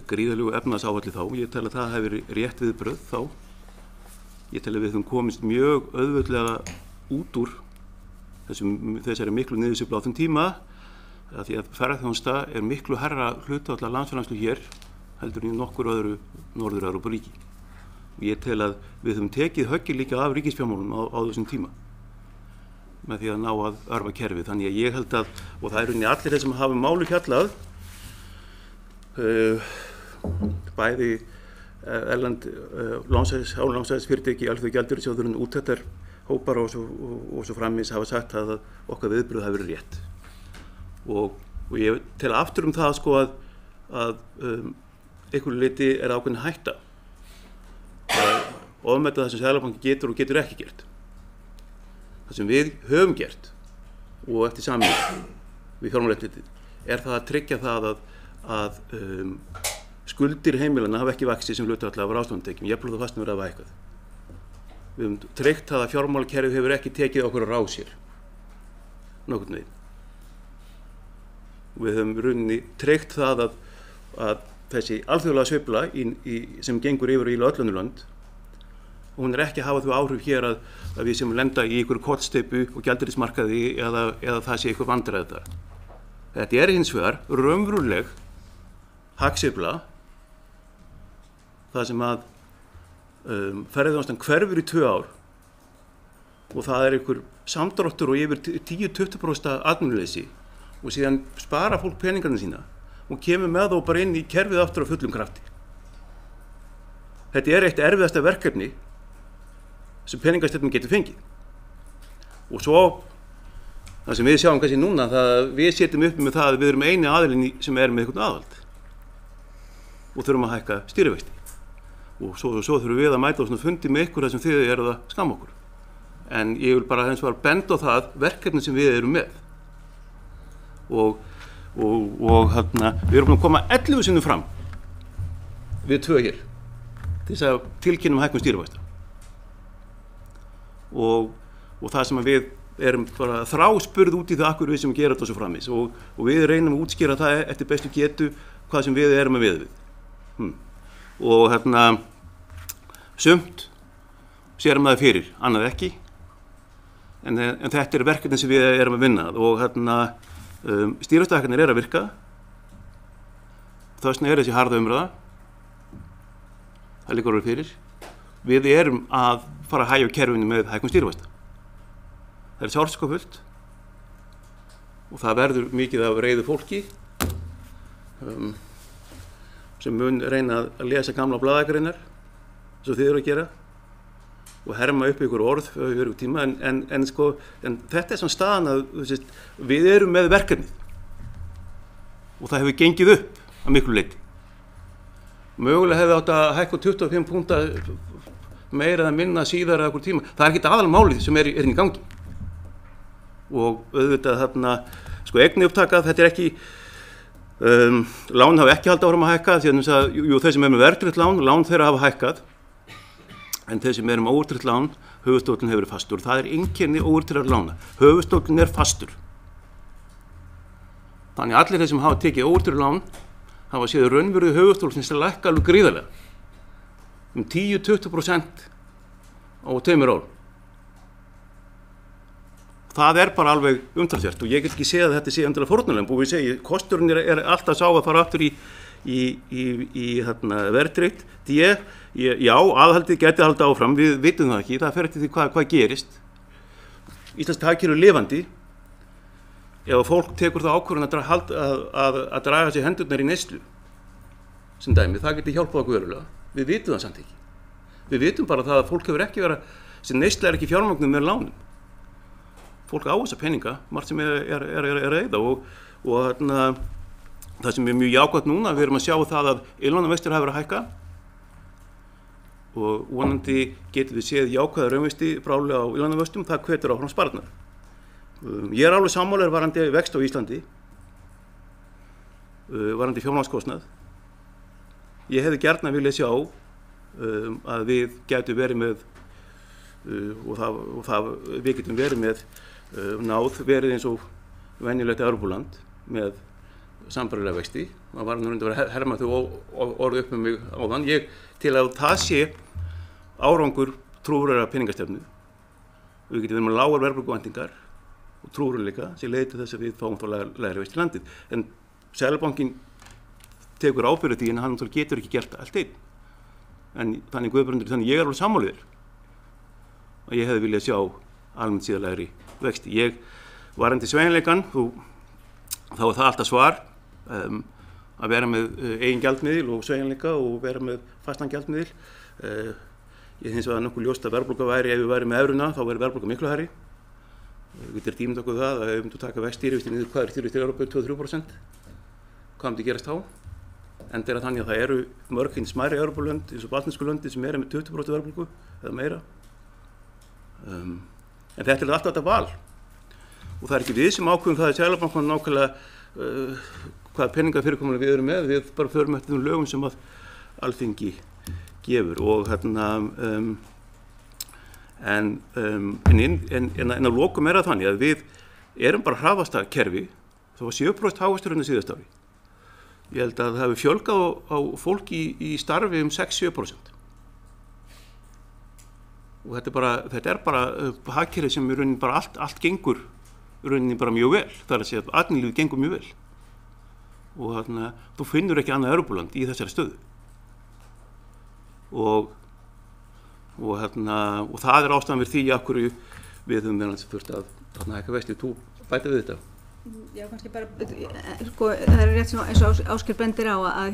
gríðarlegu efnahagsáfalli þá. Ég tel að það hefur rétt viðbrögð þá. Ég tel að við höfum komist mjög auðveldlega út úr þessari miklu niðursveiflu á þeim tíma að því að ferðaþjónusta er miklu hærra hlutfall af landsframleiðslu hér heldur en í nokkur öðru Norður-Evrópuríki. Ég tel að við höfum tekið höggið líka af ríkisfjármálum á þessum tíma með því að ná að örva kerfið. Þannig að ég held að, og það er rauninni allir þeir sem hafa málu fjallað, bæði erlend lánsæðisfyrirtæki, Alþjóðagjaldeyrissjóðurinn, úttektar hópar og svo framins hafa sagt að okkar viðbrögð hafi verið rétt. Og ég tel aftur það sko að einhverju leyti er ákveðin hætta að ofmeta það sem Seðlabanki getur og getur ekki gert. Það sem við höfum gert og eftir samvinnu við fjármálaeftirlitið er það að tryggja það að skuldir heimilanna hafa ekki vaxið sem hlutfall af ráðstöfunartekjum, jafnvel þótt fasteignir hafa hækkað. Við höfum tryggt það að fjármálakerfið hefur ekki tekið okkur á rás hér nokkurn veginn. Við höfum rauninni tryggt það að þessi alþjóðlega sveifla sem gengur yfir í öll önnur lönd, hún er ekki að hafa þau áhrif hér að við sem lenda í einhverju kollsteypu og gjaldeyrismarkaði eða það sé einhver vandræði þar. Þetta er hins vegar raunveruleg hagsveifla, það sem að ferðaþjónustan hverfur í 2 ár og það er einhver samdráttur og yfir 10-20% atvinnuleysi og síðan spara fólk peningarnir sína og kemur með þá bara inn í kerfið aftur á fullum krafti. Þetta er eitt erfiðasta verkefni sem peningastefnan getur fengið. Og svo, það sem við sjáum kannski núna, það við setjum upp með það að við erum eini aðilinn sem er með eitthvað aðhald og þurfum að hækka stýrivexti. Og svo þurfum við að mæta á svona fundi með ykkur þar sem þið eru að skamma okkur. En ég vil bara hins vegar benda á það verkefni sem við erum með. Og við erum búin að koma 11 sinnum fram við 2 hér til þess að tilkynna hækkun stýrivaxta. Og það sem við erum bara þráspurð út í það akkur við sem gera þetta svo framins og við reynum að útskýra það eftir bestu getu hvað sem við erum að við. Og sumt sér maður fyrir, annað ekki, en þetta er verkefni sem við erum að vinna og stýrivaxtahækkanir er að virka, þess vegna er þessi harða umræða, það liggur orðið fyrir, við erum að fara að hægja kerfinu með hækkun stýrivaxta. Það er sársaukamfullt og það verður mikið af reiðu fólki sem mun reyna að lesa gamla blaðagreinar eins og þið eru að gera og herma upp ykkur orð fyrir tíma en þetta er svona staðan að við erum með verkefnið og það hefur gengið upp að miklu leyti. Mögulega hefði átt að hækka 25 púnta meira eða minna síðar að okkur tíma. Það er ekki aðalmálið sem er inn í gangi. Og auðvitað eignaupptaka, þetta er ekki lán hafa ekki haldið áfram að hækka því að þeir sem er með verðtryggt lán þeirra hafa hækkað en þeir sem er með óverðtryggt lán, höfuðstóllinn hefur verið fastur. Það er einkenni óverðtryggðra lána. Höfuðstóllinn er fastur. Þannig allir þeir sem hafa tekið óverðtryggð lán hafa séð raunverulegur höfuðstóllinn sem lækka alveg gríðarlega 10-20% á 2 árum. Það er bara alveg umtalsvert og ég get ekki segja að þetta sé endilega fórnarlömb og við segjum kosturinn er alltaf sá að fara aftur í verðtryggt. Já, aðhaldið gæti að halda áfram, við vitum það ekki, það fer eftir því hvað gerist. Íslenskt hagkerfi er lifandi. Ef fólk tekur það ákvörðun að draga sér hendurnar í neyslu sem dæmi, það getur hjálpað okkur verulega. Við vitum það samt ekki. Við vitum bara það að fólk hefur ekki sem neysla er ekki fjármögnun með lánum. Fólk á þessa peninga, margt sem er að eyða og það sem er mjög jákvætt núna, við erum að sjá það að innlánavextir hafa verið að hækka og vonandi getum við séð jákvæða raunvexti bráðlega á innlánavöxtum, það hvetur áfram sparnað. Ég er alveg sammálaður varðandi vext á Íslandi, varðandi fjármagnskostnað. Ég hefði gjarnan viljað sjá að við gætum verið með við getum verið með verið eins og venjulegt Evrópuland með sambærilega vexti. Það var að vera herma þau orð upp með mig áðan. Til að það sé árangur trúverðugra peningastefnu. Við getum verið með lágar verðbólguvæntingar og trúverðugleika sem leiðir til þess að við fáum þá lægri vexti í landið. En Seðlabankinn tekur ábyrgð á því en hann getur ekki gert allt einn. En þannig Guðbrandur, þannig ég er alveg sammála þér að ég hefði viljað sjá almennt síðan lægri vexti. Ég varðandi sveigjanleikann, þá er það alltaf svar að vera með eigin gjaldmiðil og sveigjanleika og vera með fastan gjaldmiðil. Ég hins vegar nokkuð ljóst að verðbólga væri, ef við væri með evruna, þá væri verðbólga miklu hærri. Við getum ímyndað okkur það að ef við myndum taka vexti niður, hvað er stýrivextir í Evrópu, 2-3%? Hvað myndi gerast þá? Enda er það þannig að það eru mörg hins smærri Evrópulönd, eins og baltísku löndin sem eru með 20% verðbólgu eða meira. En þetta er alltaf þetta val og það er ekki við sem ákveðum það í Seðlabankanum nákvæmlega hvaða peningafyrirkomulag við erum með, við bara förum eftir þeim lögum sem að Alþingi gefur og en að lokum er það þannig að við erum bara hraðasta kerfi, það var 7% hagvöxtur hérna síðasta ári. Ég held að það hefur fjölgað á fólki í starfi 6-7%. Og þetta er bara hagkerfi sem í rauninni bara allt gengur í rauninni bara mjög vel. Það er að segja að atvinnulífið gengur mjög vel. og þú finnur ekki annað Evrópuland í þessari stöðu og það ástæðan við því af hverju við höfum meðan þurft að hækka vexti. Þú bæta við þetta? Já, kannski bara, sko, það rétt sem eins og Ásgeir bendir á að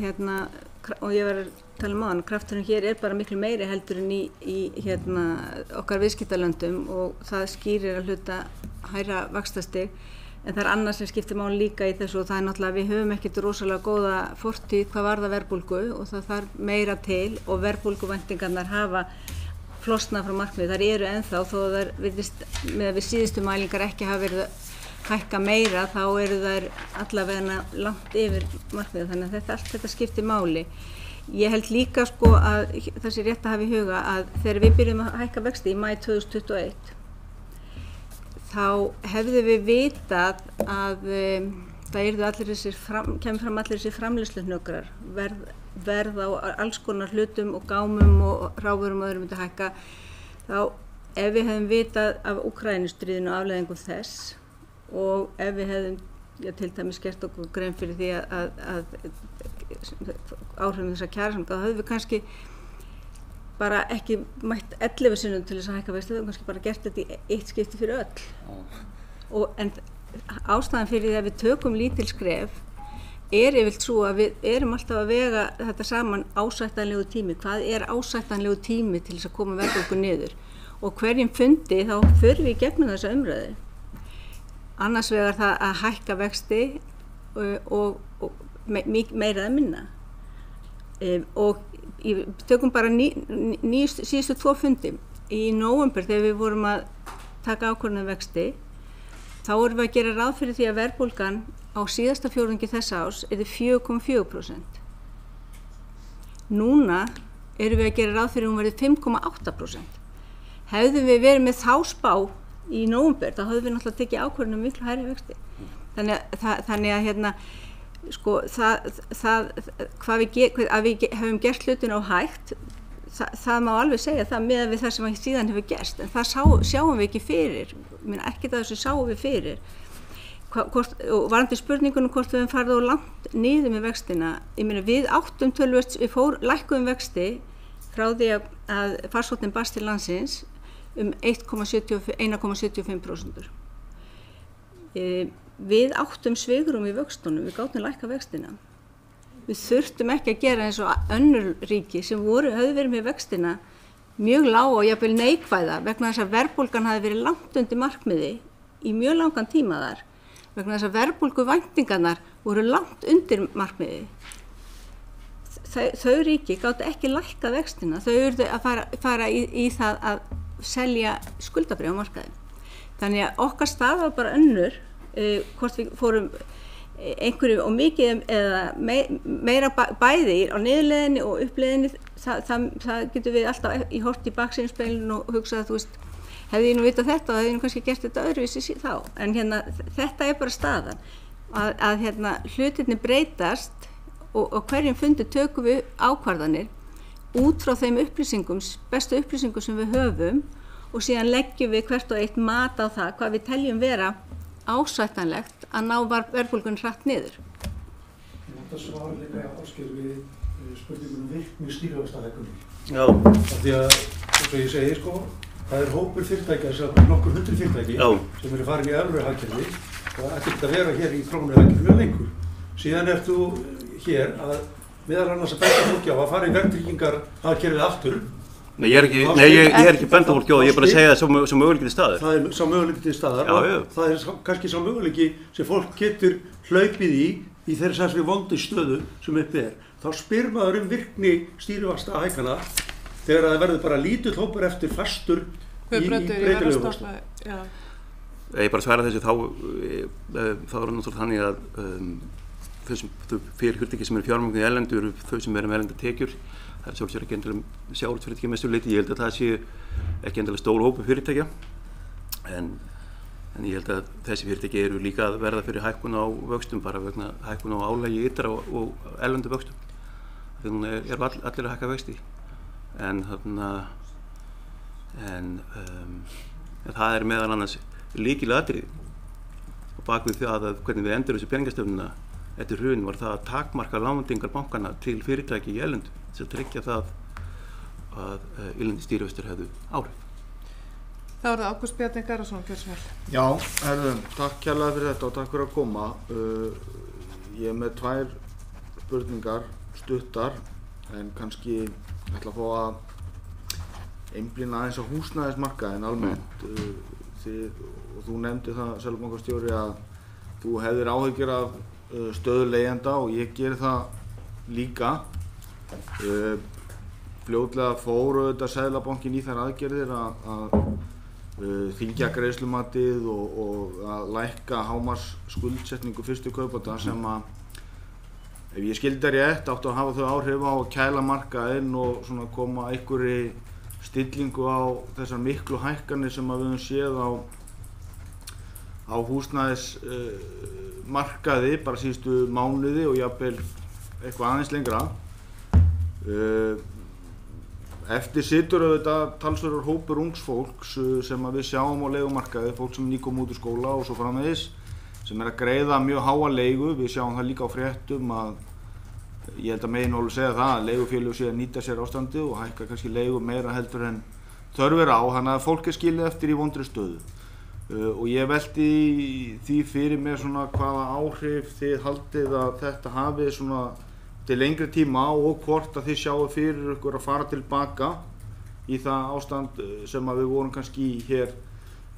og ég var að tala um áðan, krafturinn hér bara miklu meiri heldur en í okkar viðskiptalöndum og það skýrir að hluta hærra vaxtastig. En það annað sem skiptir máli líka í þessu og það náttúrulega við höfum ekkert rosalega góða fortíð hvað varðar verðbólgu og það þarf meira til og verðbólguvæntingarnar hafa flosnað frá markmiði. Þær eru ennþá þó þær virðist með við síðustu mælingar ekki hafa verið að hækka meira þá eru þær allavega langt yfir markmiði þannig að allt þetta skiptir máli. Ég held líka sko að það sé rétt að hafa í huga að þegar við byrjum að hækka vexti í maí 2021 þá hefðum við vitað að það yrðu kemur fram allir þessir framleiðsluhnökrar, verð á alls konar hlutum og gámum og ráfurum og öðrum myndi hækka. Þá ef við hefðum vitað af Úkraínustríðinu og afleiðingum þess og ef við hefðum til dæmis gert okkur grein fyrir því að áhrifum þessa kjarasamninga, þá höfðum við kannski bara ekki mætt 11 sinnum til þess að hækka vexti, við höfum kannski bara gert þetta í eitt skipti fyrir öll. En ástæðan fyrir því að við tökum lítil skref yfirleitt svo að við erum alltaf að vega þetta saman ásættanlegu tími. Hvað er ásættanlegu tími til þess að koma verðbólgu niður? Og hverjum fundi þá förum við í gegnum þessa umræðu. Annars vegar það að hækka vexti og meira eða minna. Og tökum bara síðustu 2 fundi. Í nóvember þegar við vorum að taka ákvörðun vexti, þá vorum við að gera ráð fyrir því að verðbólgan á síðasta fjórðungi þessa árs yrði 4,4%. Núna erum við að gera ráð fyrir að hún verði 5,8%. Hefðum við verið með þá spá í nóvember, þá höfðum við náttúrulega tekið ákvörðun miklu hærri vexti. Þannig að sko, að við höfum gert hlutin á hægt, það má alveg segja það með við það sem síðan hefur gerst, en það sjáum við ekki fyrir, ekkert að þessu sáum við fyrir. Og varðandi spurningunum hvort við höfum farið of langt niður með vextina, við áttum töluvert, við lækkuðum vexti frá því að farsóttin barst til landsins 1,75%. Við áttum svigrúm í vöxtunum, við gátum lækka vextina. Við þurftum ekki að gera eins og önnur ríki sem höfðu verið með vextina mjög lág og jafnvel neikvæða vegna þess að verðbólgan hafi verið langt undir markmiði í mjög langan tíma þar, vegna þess að verðbólguvæntingarnar voru langt undir markmiði. Þau ríki gátu ekki lækka vextina, þau urðu að fara í það að selja skuldabréf á markaði. Þannig að okkar staða var bara önnur. Hvort við fórum einhverju og mikið eða meira bæði á niðurleiðinni og uppleiðinni, það getur við alltaf í hort í baksýnisspeglinum og hugsað að hefði ég nú vitað þetta og hefði ég nú kannski gert þetta öðruvísi þá, en þetta er bara staðan að hlutirnir breytast og hverjum fundi tökum við ákvarðanir út frá þeim bestu upplýsingum sem við höfum og síðan leggjum við hvert og eitt mat á það hvað við teljum vera ásættanlegt að ná verðbólgun hratt niður. Ég mátt að svara líka Ásgeir við spurningunum virkni stýrivaxtahækkunar. Já. Því að, eins og ég segi, það hópur fyrirtækja, nokkur 100 fyrirtæki sem eru farin í evruhagkerfi og ekkert að vera hér í krónuhagkerfinu lengur. Síðan ert þú hér að meðal annars að benda fólki á að fara í verðtryggingarhagkerfið aftur. Nei, ég er ekki benda fólki á það, ég er bara að segja það sem möguleiki til staðar. Það er sá möguleiki til staðar og það er kannski sá möguleiki sem fólk getur hlaupið í þeirri vondu stöðu sem uppi er. Þá spyr maður virkni stýrivaxtahækkana þegar það verður bara lítill hópur eftir fastur í breytilegu vöxtum. Ég bara svara þessu, þá er náttúrulega þannig að þau fyrirtæki sem eru fjármögnuð erlendur, þau sem eru með erlendar tekjur, það er sjálfsögur ekki endilega sjávarútvegsfyrirtæki mestu leyti, ég held að það sé ekki endilega stór hópur fyrirtækja en ég held að þessi fyrirtæki eru líka að verða fyrir hækkun á vöxtum bara vegna hækkun á álagi ytra og erlendu vöxtum þegar núna eru allir að hækka vexti en það er meðal annars lykilatriði og bak við það að hvernig við endurum þessu peningastefnuna eftir hrun var það að takmarka lánveitingar bankana til fyrirtæki í erlendu til að tryggja það að erlendi stýrivextir hefðu áhrif. Þá er það Ágúst Bjarni Garðarsson, gjörðu svo vel. Já, takk kærlega fyrir þetta og takk fyrir að koma. Ég er með 2 spurningar stuttar en kannski ætla að fá að einblína aðeins á húsnæðismarkaðinn almennt. Og þú nefndi það, seðlabankastjóri, að þú hefðir áhyggjur af stöðu leigjenda og ég geri það líka. Fljótlega fór auðvitað Seðlabankinn í þær aðgerðir að þyngja greiðslumatið og að lækka hámarks skuldsetningu fyrstu kaupanda sem að, ef ég skildi það rétt, áttu að hafa þau áhrif á að kæla markaðinn og svona koma einhverri stillingu á þessar miklu hækkanir sem við höfum séð á húsnæðismarkaði bara síðustu mánuði og jafnvel eitthvað aðeins lengra. Eftir situr auðvitað talsverður hópur ungs fólks sem við sjáum á leigumarkaði, fólk sem nýkom út úr skóla og svo framvegis, sem að greiða mjög háa leigu. Við sjáum það líka á fréttum að ég held að megin alveg segja það að leigufélög sé að nýta sér ástandið og hækka kannski leigu meira heldur en þörf er á, þannig að fólk er skilið eftir í vondri stöðu. Og ég velti því fyrir mér svona hvaða áhrif þið haldið að þetta hafi svona til lengri tíma og hvort að þið sjáu fyrir ykkur að fara tilbaka í það ástand sem að við vorum kannski í hér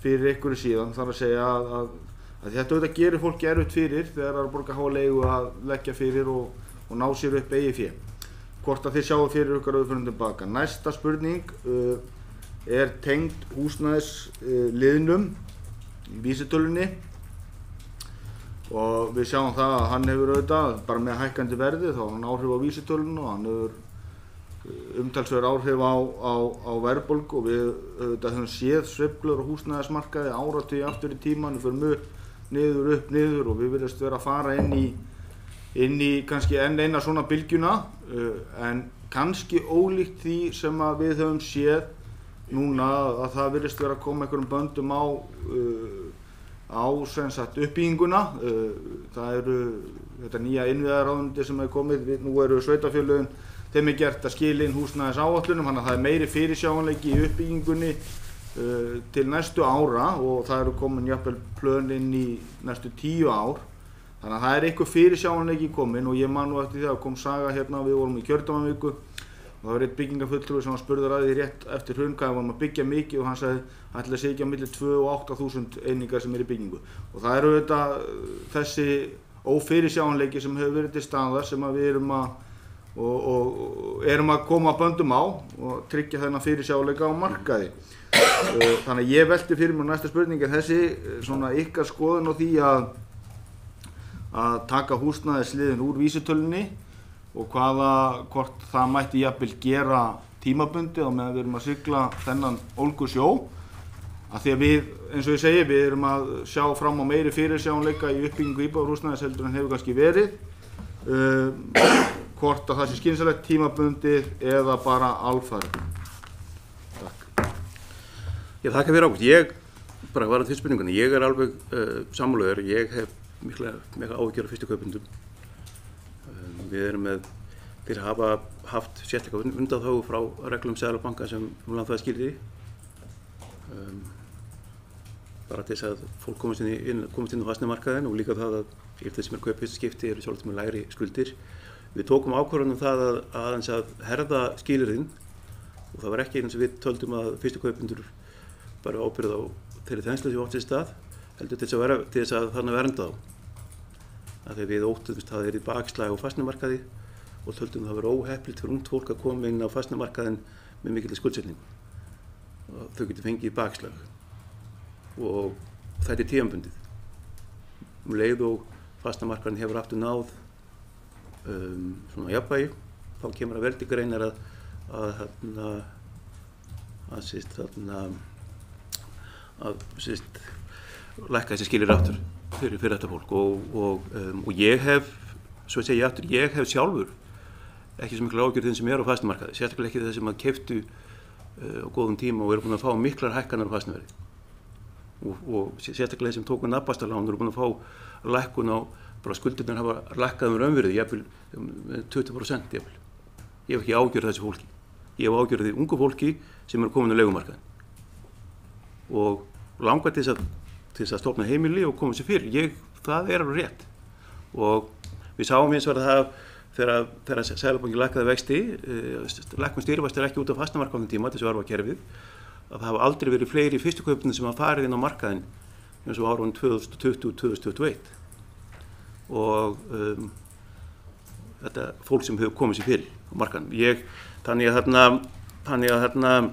fyrir ykkur síðan. Þar að segja að þetta auðvitað gerir fólki erfitt fyrir þegar það er að borga háa leigu að leggja fyrir og ná sér upp eigið fé. Hvort að þið sjáu fyrir ykkur að við fyrir tilbaka. Næsta spurning er tengd húsnæðisliðnum í vísitölunni. Og við sjáum það að hann hefur auðvitað, bara með hækkandi verði, þá hann áhrif á vísitöluna og hann hefur umtalsverð áhrif á verðbólgu og við auðvitað höfum séð sveiflur á húsnæðismarkaði áratugi aftur í tíman, við förum niður, upp, niður og við virðumst vera að fara inn í kannski enn eina svona bylgjuna, en kannski ólíkt því sem að við höfum séð núna að það virðist vera að koma einhverjum böndum á sem sagt uppbygginguna. Það eru þetta nýja innviðaráðuneyti sem hefur komið, nú eru sveitarfélögin, þeim er gert að skila inn húsnæðisáætlunum, þannig að það er meiri fyrirsjáanleiki í uppbyggingunni til næstu ára og það eru komin jafnvel plön inn í næstu 10 ár. Þannig að það er eitthvað fyrirsjáanleiki komin og ég man nú eftir því að kom saga hérna, við vorum í kjördæmaviku og það var eitt byggingafulltrúi sem var spurður að því rétt eftir hrun hvað við vorum að byggja mikið og hann sagði að ætli að sé ekki á milli 2.000 og 8.000 einingar sem eru í byggingu. Og það eru auðvitað þessi ófyrirsjáanleiki sem hefur verið til staðar sem að við erum að koma böndum á og tryggja þennan fyrirsjáanleika á markaði. Þannig að ég velti fyrir mér næsta spurning er þessi svona ykkar skoðun á því að taka húsnæðisliðin úr vísitölunni og hvort það mætti jafnvel gera tímabundið á meðan við erum að sigla þennan ólgusjó. Af því að við, eins og ég segi, við erum að sjá fram á meiri fyrirsjáanleika í uppbyggingu íbúðarhúsnæðis heldur en hefur kannski verið. Hvort að það sé skynsamlegt tímabundið eða bara alfarið. Takk. Ég þakka fyrir Ágúst. Ég bara var að til spurningunni. Ég er alveg sammálaður. Ég hef mikla áhyggjur af fyrstu kaupendum. Við erum með, þeir hafa haft sérstaklega undanþágu frá reglum Seðlabanka sem það skildi bara til þess að fólk komast inn á fasteignamarkaðinn og líka það að þeir sem kaupa fyrsta skipti eru sjálfsagt með lægri skuldir. Við tókum ákvörðun það að herða skilyrðin og það var ekki eins og við töldum að fyrstu kaupendur bara ábyrgð á þeirri þenslu sem átti sér stað, heldur til þess að þarna vernda þá. Þegar við óttumst að það er í bakslag á fasteignamarkaði og töldum það vera óheppilegt fyrir ungt fólk að koma inn á fasteignamarkaðinn með mikilli skuldsetningu. Þau getur fengið bakslag og þetta er tímabundið. Leið og fasteignamarkaðinn hefur aftur náð svona jafnvægi, þá kemur að verði greinar að lækka þessi skilir aftur fyrir þetta fólk og ég hef, svo að segja aftur, ég hef sjálfur ekki svo miklu ágjörð þeim sem eru á fasteignamarkaði, sérstaklega ekki þeir sem að keyptu á góðum tíma og eru búin að fá miklar hækkanir á fasteignaverði og sérstaklega þeir sem tóku nafnbastarlán eru búin að fá lækkun á bara skuldirnar hafa lækkað raunvirði, jafnvel 20% jafnvel. Ég hef ekki ágjörð þessu fólki. Ég hef ágjörð því ungu fólki sem komin á leigumarkaðinn. Og langar til þess að stofna heimili og koma sér fyrir. Það alveg rétt. Og við sáum eins og það þegar Seðlabankinn lækkaði vexti, lækkun stýrivaxta ekki út af fasteignamarkaðnum tíma, þessu arfakerfið, að það hafa aldrei verið fleiri fyrstukaupmenn sem hafa farið inn á markaðinn eins og árunum 2020-2021. Og þetta fólk sem hefur komið sér fyrir á markaðnum. Þannig að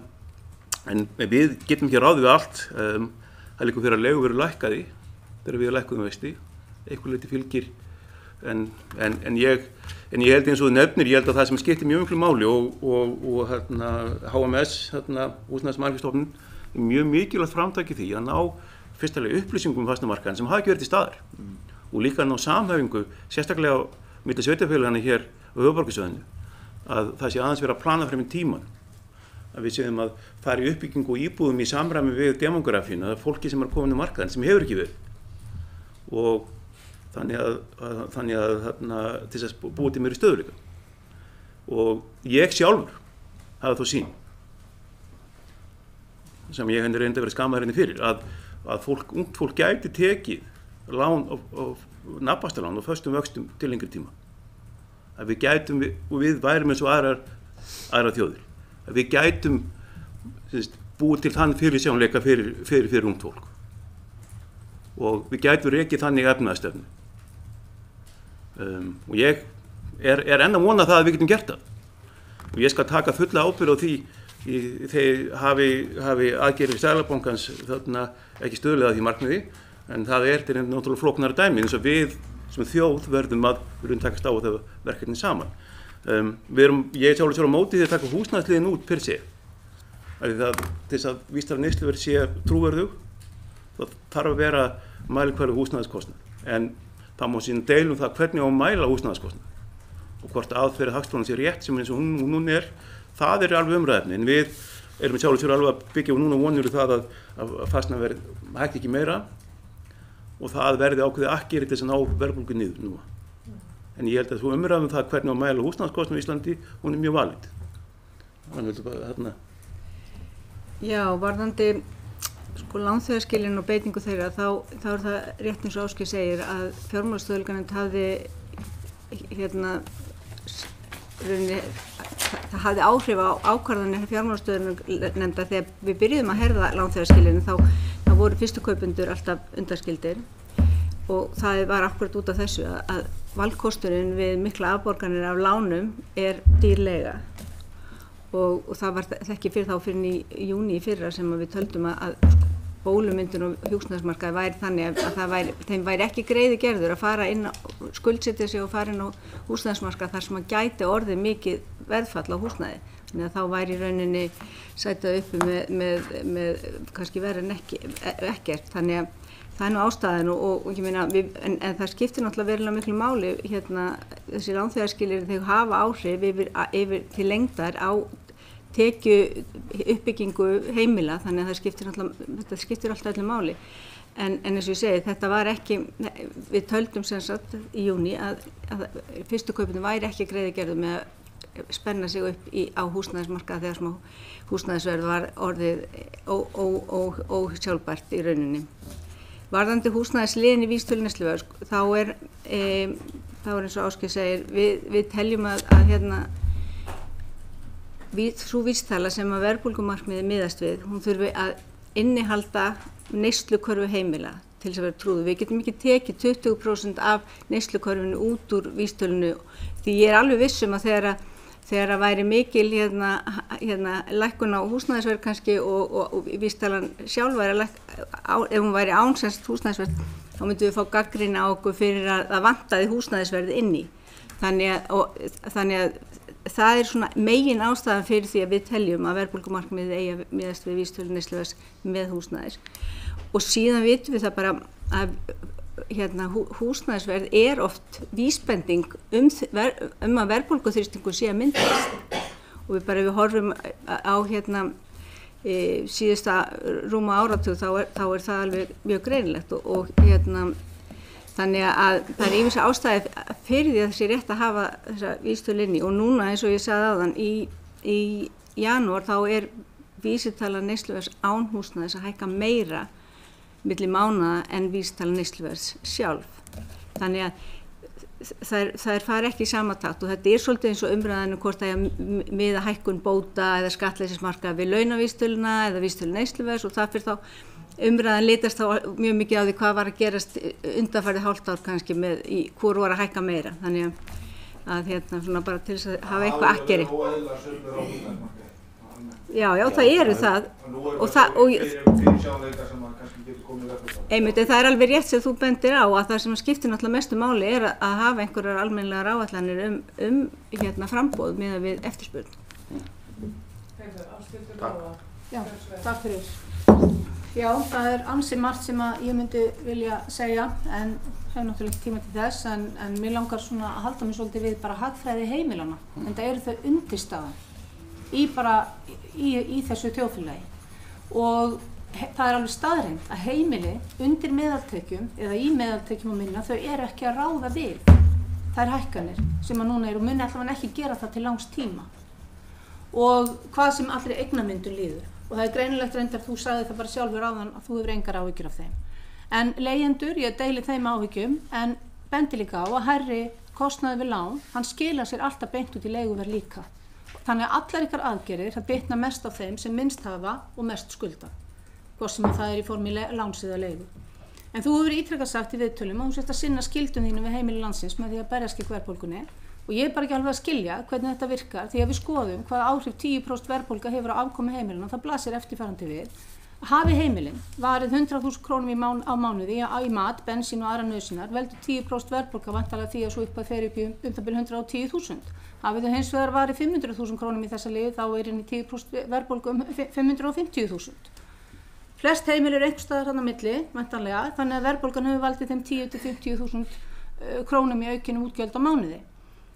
en við getum ekki ráðið við allt. Það líka fyrir að leiguverð lækkaði þegar við lækkuðum vexti. Eitthvað leyti fylgir. En ég held eins og þú nefnir, ég held að það sem skiptir mjög miklu máli og HMS, Húsnæðismannvirkjastofnun, er mjög mikilvægt framtak í því að ná fyrstulega upplýsingum fasteignamarkaðinn sem hafa ekki verið til staðar. Og líka ná samhæfingu, sérstaklega milli sveitarfélaganna hér á höfuðborgarsvæðinu, að það sé aðeins verið að plana fram í tíman. Að við séum að fara í uppbyggingu og íbúðum í samræmi við demografínu, það er fólki sem komin á markaðinn sem hefur ekki verið. Og þannig að til þess að búa til meiri stöðugleika. Og ég sjálfur hafa þá sýn, sem ég henni reyndi að vera skammaður henni fyrir, að ungt fólk gæti tekið lán og nafnbastalán og föstum vöxtum til lengri tíma. Að við gætum, og við værum eins og aðrar þjóðir, að við gætum búið til þann fyrirsjáanleika fyrir ungt fólk. Og við gætum rekið þannig efnahagsstefnu. Og ég er enn að vona það að við getum gert það. Og ég skal taka fulla ábyrgð á því þegar hafi aðgerðir Seðlabankans ekki stuðlað að því markmiði, en það er náttúrulega flóknara dæmi eins og við sem þjóð verðum að takast á það verkefni saman. Ég sjálfur á móti því að taka húsnæðisliðinn út per se. Til þess að vísitala neysluverðs sé trúverðug, það þarf að vera mælikvarði húsnæðiskostnað. En það má síðan deila það hvernig á að mæla húsnæðiskostnað. Og hvort aðferð Hagstofunnar sé rétt sem eins og hún það alveg umræðefni. En við erum sjálfur alveg að byggja núna vonir það að fasteignaverð hækki ekki meira og það verði ákveðið akkeri til þess að ná verðbólgu niður núna. En ég held að þú umræðum það hvernig á að mæla húsnæðiskostnað í Íslandi, hún er mjög valid. Þannig bara þarna. Já, varðandi lánþegarskilin og beitingu þeirra, þá er það rétt eins og Ásgeir segir að fjármálastöðugleikanefnd hafði það hafði áhrif á ákvarðanir fjármálastöðugleikanefndar þegar við byrjuðum að herða lánþegarskilin, þá voru fyrstu kaupendur alltaf undanskildir og það var akkúrat út af þessu að valkosturinn við mikla afborganir af lánum er dýr leiga. Og það var ekki fyrir í júní í fyrra sem við töldum að bólumyndun og húsnæðismarkaði væri þannig að þeim væri ekki greiði gerður að fara inn skuldsetja sig og fara inn á húsnæðismarkað þar sem að gæti orðið mikið verðfall á húsnæði. Þannig að þá væri í rauninni sætað uppi með kannski verið en ekkert. Þannig að það er nú ástæðan og ég meina, en það skiptir náttúrulega verulega miklu máli þessi lánþegarskilyrði þau hafa áhrif yfir til lengdar á tekju uppbyggingu heimila, þannig að þetta skiptir alltaf öllu máli. En eins og ég segi, þetta var ekki, við töldum sem sagt í júní að fyrstu kaupinu væri ekki greiði gerður með að spenna sig upp á húsnæðismarkað þegar smá húsnæðisverð var orðið ósjálfbært í rauninni. Varðandi húsnæðisliðin í vísitölu neysluverðs, þá er eins og Ásgeir segir, við teljum að sú vísitala sem að verðbólgumarkmiðið miðast við, hún þurfi að innihalda neyslukörfu heimila til þess að vera trúð. Við getum ekki tekið 20% af neyslukörfunu út úr vísitölunu því ég er alveg viss að þegar að væri mikil lækkun á húsnæðisverð kannski og vísitalan sjálf væri ef hún væri ánsest húsnæðisverð, þá myndum við fá gagnrýni á okkur fyrir að vantaði húsnæðisverð inn í. Þannig að það er svona megin ástæðan fyrir því að við teljum að verðbólgumarkmiðið eigi að miðast við vísitölu neysluverðs með húsnæðis. Og síðan vitum við það bara að húsnæðisverð er oft vísbending að verðbólguþrýstingur sé að myndast. Og við horfum á síðasta rúma áratug þá er það alveg mjög greinilegt og Þannig að það er ýmis ástæði fyrir því að þessi rétt að hafa þessa vísitölu inni og núna eins og ég sagði áðan í janúar þá er vísitala neysluverðs án húsnæðis að hækka meira milli mánaða en vísitala neysluverðs sjálf. Þannig að það fari ekki í sama takt og þetta er svolítið eins og umræðinu hvort það er miða hækkun bóta eða skattleysismarka við launavísitöluna eða vísitölu neysluverðs og það fyrir þá umræðan litast þá mjög mikið á því hvað var að gerast undanfarið hálft ár kannski með hvor var að hækka meira. Þannig að svona bara til þess að hafa eitthvað akkeri. Já, það eru það. Einmitt, en það er alveg rétt sem þú bendir á að það sem skiptir náttúrulega mestu máli er að hafa einhverjar almennilegar áætlanir um framboð miðað við eftirspurn. Já, takk fyrir. Já, það er ansi margt sem að ég myndi vilja segja en hef náttúrulega ekki tíma til þess en mér langar svona að halda mig svolítið við bara hagfræði heimilana en það eru þau undirstaðan í þessu þjóðfélagi og það er alveg staðreynd að heimili undir meðaltekjum eða í meðaltekjum og minna þau eru ekki að ráða við þær hækkanir sem að núna eru og muni allavega ekki gera það til langs tíma og hvað sem allri eignamyndun líður. Og það er greinilegt reyndar, þú sagði það bara sjálfur áðan að þú hefur engar áhyggjur af þeim. En leigjendur, ég deili þeim áhyggjum, en bendi líka á að hærri kostnaði við lán, hann skila sér alltaf beint út í leiguverð líka. Þannig að allar ykkar aðgerðir, það bitna mest á þeim sem minnst hafa og mest skulda. Hvort sem að það er í formi láns eða leigu. En þú hefur ítrekað sagt í viðtölum að þú sért að sinna skyldum þínu við heimili landsins með því að berjast gegn verðbólgunni. Og ég er bara ekki alveg að skilja hvernig þetta virkar því að við skoðum hvaða áhrif 10% verðbólga hefur á afkomu heimilina og það blasir eftirfarandi við. Hafi heimilin varið 100.000 krónum á mánuði í mat, bensín og aðra nauðsynjar veldur 10% verðbólga vantarlega því að svo upp að fer upp í það bil 110.000. Hafið þau hins vegar varið 500.000 krónum í þessa liði þá er inn í 10% verðbólga 550.000. Flest heimil eru einhvers staðar þarna á milli, væntanlega, þannig að verðbólgan hefur valdið þeim 10 til 50.000 krónum í aukinum útgjöld á mánuði.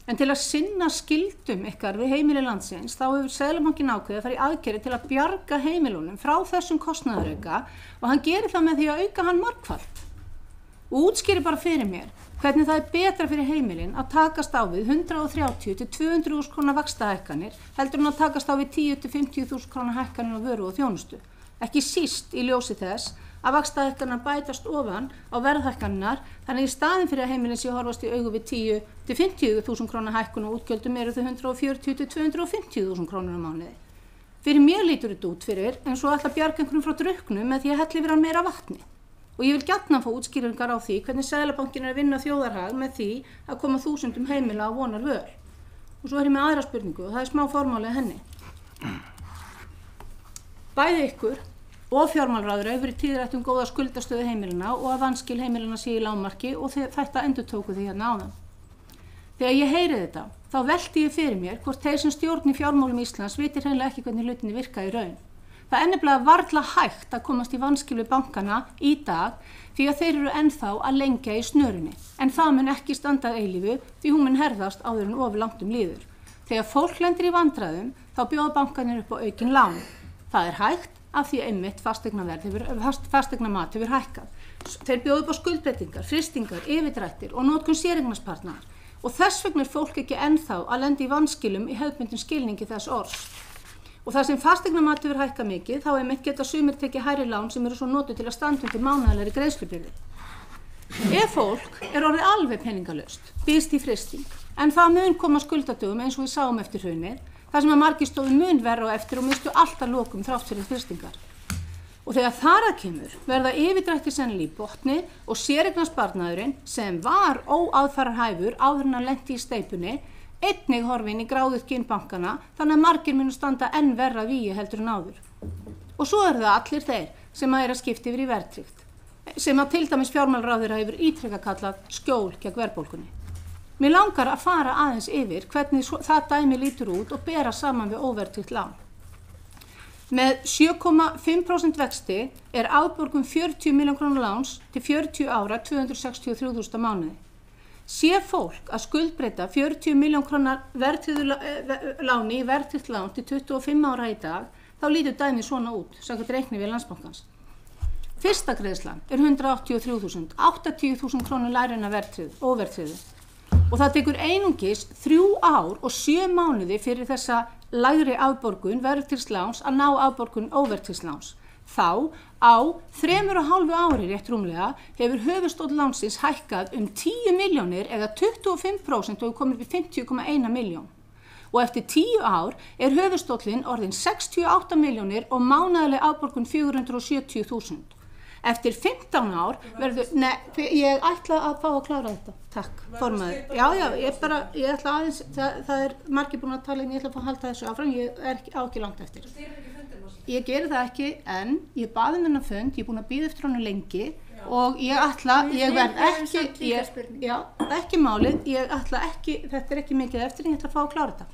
En til að sinna skyldum ykkar við heimili landsins þá hefur Seðlabankinn ákveðið að fara í aðgerðir til að bjarga heimilunum frá þessum kostnaðarauka og hann gerir það með því að auka hann margfalt. Og útskýrir bara fyrir mér hvernig það er betra fyrir heimilin að takast á við 130 til 200.000 króna vaxtahækkanir heldur en að takast á við 10 til 50.000 króna hækkanir á vöru og þjónustu. Ekki síst í ljósi þess að vaxtahækkanir bætast ofan á verðhækkanirnar þannig í staðin fyrir að heimilin sé horfast í augu við 10 til 50.000 króna hækkun og útgjöldum eru þau 140 til 250.000 krónur á mánuði. Fyrir mér lítur þetta út fyrir eins og ætla að bjarga einhvern frá drukknum með því að hella yfir hann meira vatni. Og ég vil gjarnan fá útskýringar á því hvernig Seðlabankinn er að vinna þjóðarhag með því að koma þúsundum heimila á vonar völ. Og svo er ég með aðra spurningu og það er smá formálið henni. Bæði ykkur og fjármálaráðherra hefur verið tíðrætt góða skuldastöðu heimilina og að vanskil heimilina sé í lágmarki og þetta endurtóku því hérna áðan. Þegar ég heyri þetta, þá velti ég fyrir mér hvort þeir sem stjórn í fjármálum Íslands viti hreinlega ekki hvernig hlutinni virka í raun. Það er nefnilega varla hægt að komast í vanskil við bankana í dag því að þeir eru ennþá að lengja í snörunni. En það mun ekki standa að eilífu því hún mun herðast áður en of langt líður. Þegar fólk lendir í vandræðum, þá bjóða bankarnir upp á aukin lán. Það er hægt af því einmitt fasteignamat hefur hækkað. Þeir bjóða upp á skuldbreytingar, frystingar, yfirdrættir og notkun séreignarsparnaðar. Og þess vegna er fólk ekki ennþá að lenda í vanskilum í hefðbundin skilningi þess orðs. Og það sem fasteignamat hefur hækkað mikið, þá einmitt geta sumir tekið hærri lán sem eru svo notuð til að standa undir mánaðarlegri greiðslubyrði. Ef fólk er orðið alveg peningalaust, býðst í frysting, en það mun koma skuldadögum eins og við sáum eftir hrunið, þar sem að margir stóðu mun verra á eftir og mistu alltaf lokum þrátt fyrir frystingar. Og þegar þar að kemur verða yfirdrættir sennilega í botni og séreignarsparnaðurinn sem var óaðfararhæfur áður en hann lenti í steypunni einnig horfin í gráðugt kyn bankana þannig að margir munu standa enn verra vígi heldur en áður. Og svo eru það allir þeir sem að skipta yfir í verðtryggt, sem að til dæmis fjármálaráðherra hefur ítrekað kallað skjól gegn verðbólgunni. Mér langar að fara aðeins yfir hvernig það dæmi lítur út og bera saman við óverðtryggt lán. Með 7,5% vexti er afborgun 40 milljón króna láns til 40 ára 263.000 á mánuði. Sé fólk að skuldbreyta 40 milljón króna láni í verðtryggt lán til 25 ára í dag, þá lítur dæmið svona út, samkvæmt reiknivél Landsbankans. Fyrsta greiðslan er 183.000, 80.000 krónur lægri en óverðtryggðu. Og það tekur einungis 3 ár og 7 mánuði fyrir þessa lægri afborgun verðtryggðs láns að ná afborgun óverðtryggðs láns. Þá á 3,5 ári rétt rúmlega hefur höfuðstóll lánsins hækkað 10 milljónir eða 25% og komið upp í 50,1 milljón. Og eftir 10 ár er höfuðstóllinn orðin 68 milljónir og mánaðarleg afborgun 470.000. Eftir 15 ár verður, ég ætla að fá að klára þetta. Takk, formaður. Já, ég ætla aðeins, það margir búin að tala ég ætla að fá að halda þessu áfram, ég ekki langt eftir. Ég geri það ekki, en ég baði þennan fund, ég er búin að bíða eftir hann lengi og ég verð ekki málið, þetta er ekki mikið eftir, ég ætla að fá að klára þetta.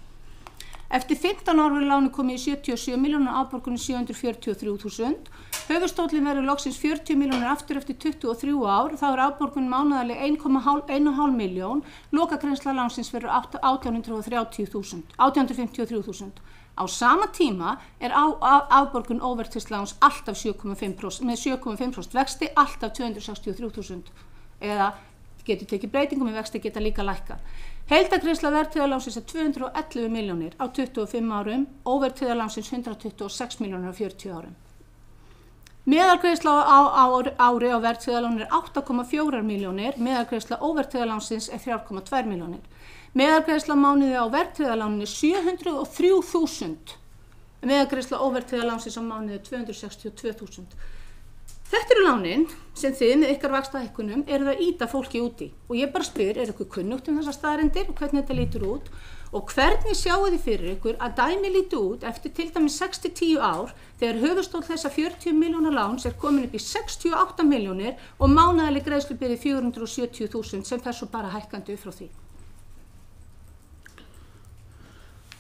Eftir 15 ár verður lánin komið í 77 milljónir, afborgunin 743.000. Höfuðstóllinn verður loksins 40 milljónir aftur eftir 23 ár, þá er afborgunin mánaðarleg 1,5 milljón, lokagreiðsla lánsins verður 853.000. Á sama tíma er afborgun óverðtryggðs láns alltaf 7,5%, með 7,5% vexti alltaf 263.000 eða getur tekið breytingum í vexti geta líka lækkað. Heildargreiðsla verðtryggða lánsins er 211 milljónir á 25 árum, óverðtryggða lánsins 126 milljónir á 40 árum. Meðalgreiðsla á ári á verðtryggða lánin er 8,4 milljónir, meðalgreiðsla óverðtryggða lánsins er 3,2 milljónir. Meðalgreiðsla mánuði á verðtryggða lánin er 703.000, meðalgreiðsla óverðtryggða lánsins á mánuði 262.000. Þetta eru lánin sem þið með ykkar vaxtahækkunum eru að ýta fólki úti og ég bara spyr, er ykkur kunnugt þessar staðreyndir og hvernig þetta lítur út og hvernig sjáu þið fyrir ykkur að dæmi líti út eftir til dæmis 6-10 ár þegar höfuðstóll þessa 40 milljóna láns er komin upp í 68 milljónir og mánaðarleg greiðslubyrði 470.000 sem fer svo bara hækkandi upp frá því.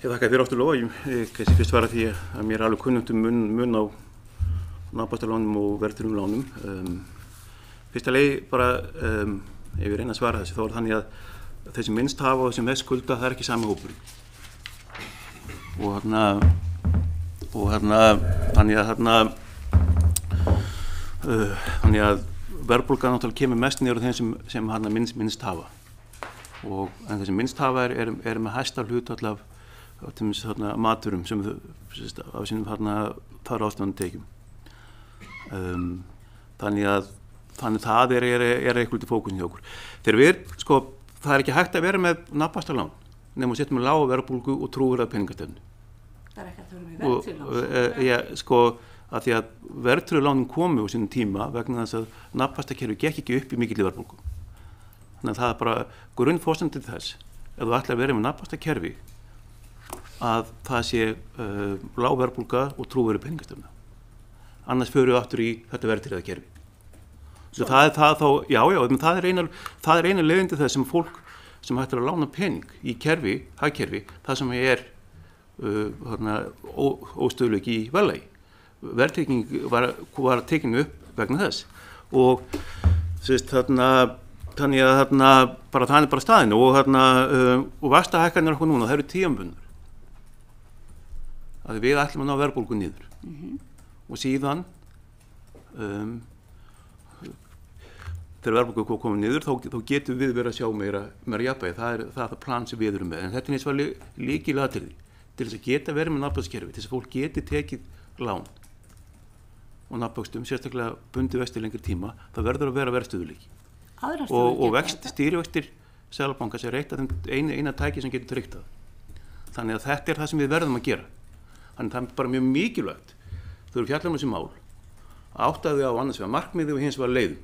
Ég þakka þér áttur lofa, ég kannski fyrst svara því að mér er alveg kunnugt mun á nafnbástarlánum og verðtryggðum lánum. Fyrsta leið bara, ef ég reyna að svara þessu, þá er þannig að þeir sem minnst hafa og þeir sem mest skulda, það er ekki sami hópur. Þannig að verðbólgan náttúrulega kemur mest niður á þeim sem minnst hafa. En þeir sem minnst hafa er með hæsta hlutfall af maturum sem af sínum þar ástæðan tekjum. Þannig það er eitthvað til fókusin hjá okkur. Það er ekki hægt að vera með nafnbástarlán nema að setja með lága verðbólgu og trúverðuga peningastefnu. Það er ekki að vera með verðtryggð að því að verðtryggðu lánin komu á sínum tíma vegna þess að nafnbástarkerfi gekk ekki upp í mikilli verðbólgu. Þannig að það er bara grunnforsendið þess ef þú ætlar að vera með nafnbástarkerfi að það sé lág verðbólga og trúverðug peningastefna. Annars förum við aftur í þetta verðtryggða kerfi. Svo það er eina leiðindi þess sem fólk sem hættir að lána pening í hagkerfi, það sem er óstöðuleiki í verðlagi. Verðtrygging var tekin upp vegna þess og þannig að það er bara staðinn og vaxtahækkanir okkur núna, það eru tímabundnar. Að við ætlum að ná verðbólgu niður. Og síðan þegar verðbólga komið niður þá getum við verið að sjá meira jafnvægi, það er það plan sem við erum með, en þetta er eins og lykilatriði til þess að geta verið með nafnbókskerfi, til þess að fólk geti tekið lán og nafnbókstum, sérstaklega bundið vexti lengri tíma, það verður að vera verðstöðuleiki og stýrivextir Seðlabankans er eitt af þeim eina tæki sem getur tryggt það. Þannig að þetta er það sem við verðum að gera. Þannig að það er bara mjög mikilvægt þau eru fjallar þessi mál áttaðu á annars vegar markmiði og hins vegar leiðum.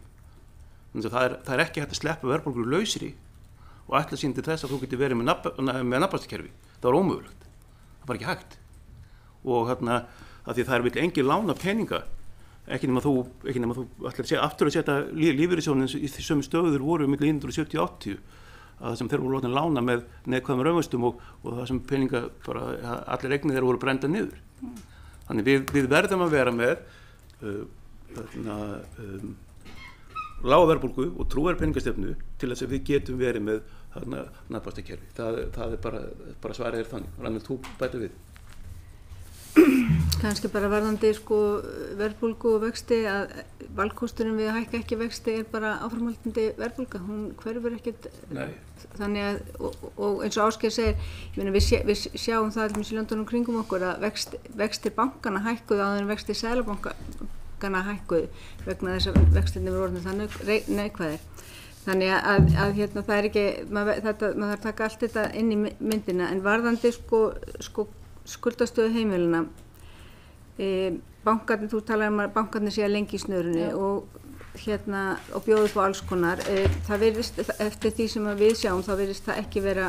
Þannig að það er ekki hægt að sleppa verðbólgu lausri og ætla sín til þess að þú getur verið með nafnbókskerfi. Það var ómögulegt. Það var ekki hægt. Og að því það vill engin lána peninga ekki nema þú ætlar aftur að setja lífeyrissjóðinn í sömu stöður voru milli 1970-80 að sem þeir voru látin lána með neikvæðum raunvöxtum og það sem peninga bara allir eignir þeirra voru brenda niður. Þannig við verðum að vera með lága verðbólgu og trúverðuga peningastefnu til þess að við getum verið með nafnbókskerfi. Það er bara svarið þannig. Rannveig, þú bætir við. Kannski bara varðandi verðbólgu og vexti að valkosturinn við að hækka ekki vexti bara áframhaldandi verðbólga, hún hverfur ekkert. Nei. Þannig að, og eins og Ásgeir segir, ég meina við sjáum það alveg í löndunum kringum okkur að vextir bankana hækkuðu áður en vextir seðlabankana hækkuðu vegna þess að vextirnir voru orðnir það neikvæðir. Þannig að hérna það ekki, maður þarf að taka allt þetta inn í myndina, en varðandi skuldastöðu heimilina, bankarnir, þú talar að bankarnir sé lengi í snörunni og bjóðu upp á alls konar, það virðist, eftir því sem við sjáum, þá virðist það ekki vera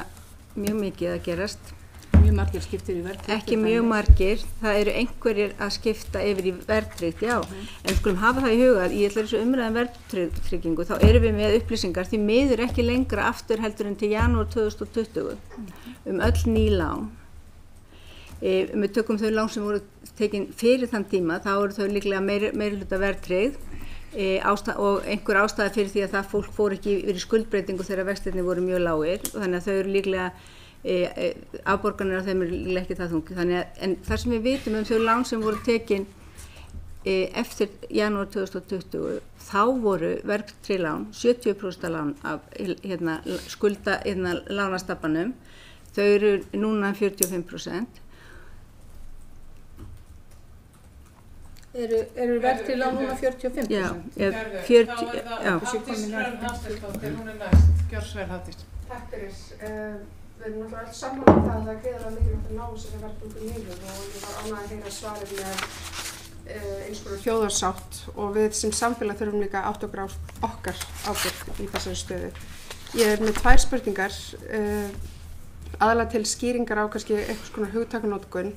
mjög mikið að gerast. Mjög margir skiptir í verðtryggt. Ekki mjög margir, það eru einhverjir að skipta yfir í verðtryggt, já, en skulum hafa það í huga að í allar þessu umræðum verðtryggingu þá erum við með upplýsingar því miður ekki lengra aftur heldur en til janúar 2020 öll ný lán. Við tökum þau lán sem voru tekin fyrir þann tíma, þá eru þau líklega meirihluta verðtryggð og einhver ástæða fyrir því að það fólk fór ekki yfir í skuldbreytingu þegar vextirnir voru mjög lágir, þannig að þau eru líklega afborganir á þeim er ekki það þungi. En það sem við vitum þau lán sem voru tekin eftir janúar 2020, þá voru verðtryggð lán 70% lán af lánastafnum, þau eru núna 45%. Eru verðtryggð lán núna 45%? Já, 40%. Hafdís Hrönn Hafsteinsdóttir, hún næst. Gjörðu svo vel, Hafdís. Takk fyrir. Við erum náttúrulega alls sammála um það að það er gríðarlega mikilvægt að ná þessari verðbólgu niður og ég var ánægð að heyra svarið með eins konar þjóðarsátt og við sem samfélag þurfum líka átt okkur á okkar ábyrgð í þessari stöðu. Ég er með 2 spurningar, aðalega til skýringar á kannski einhvers konar hugtakanótkun.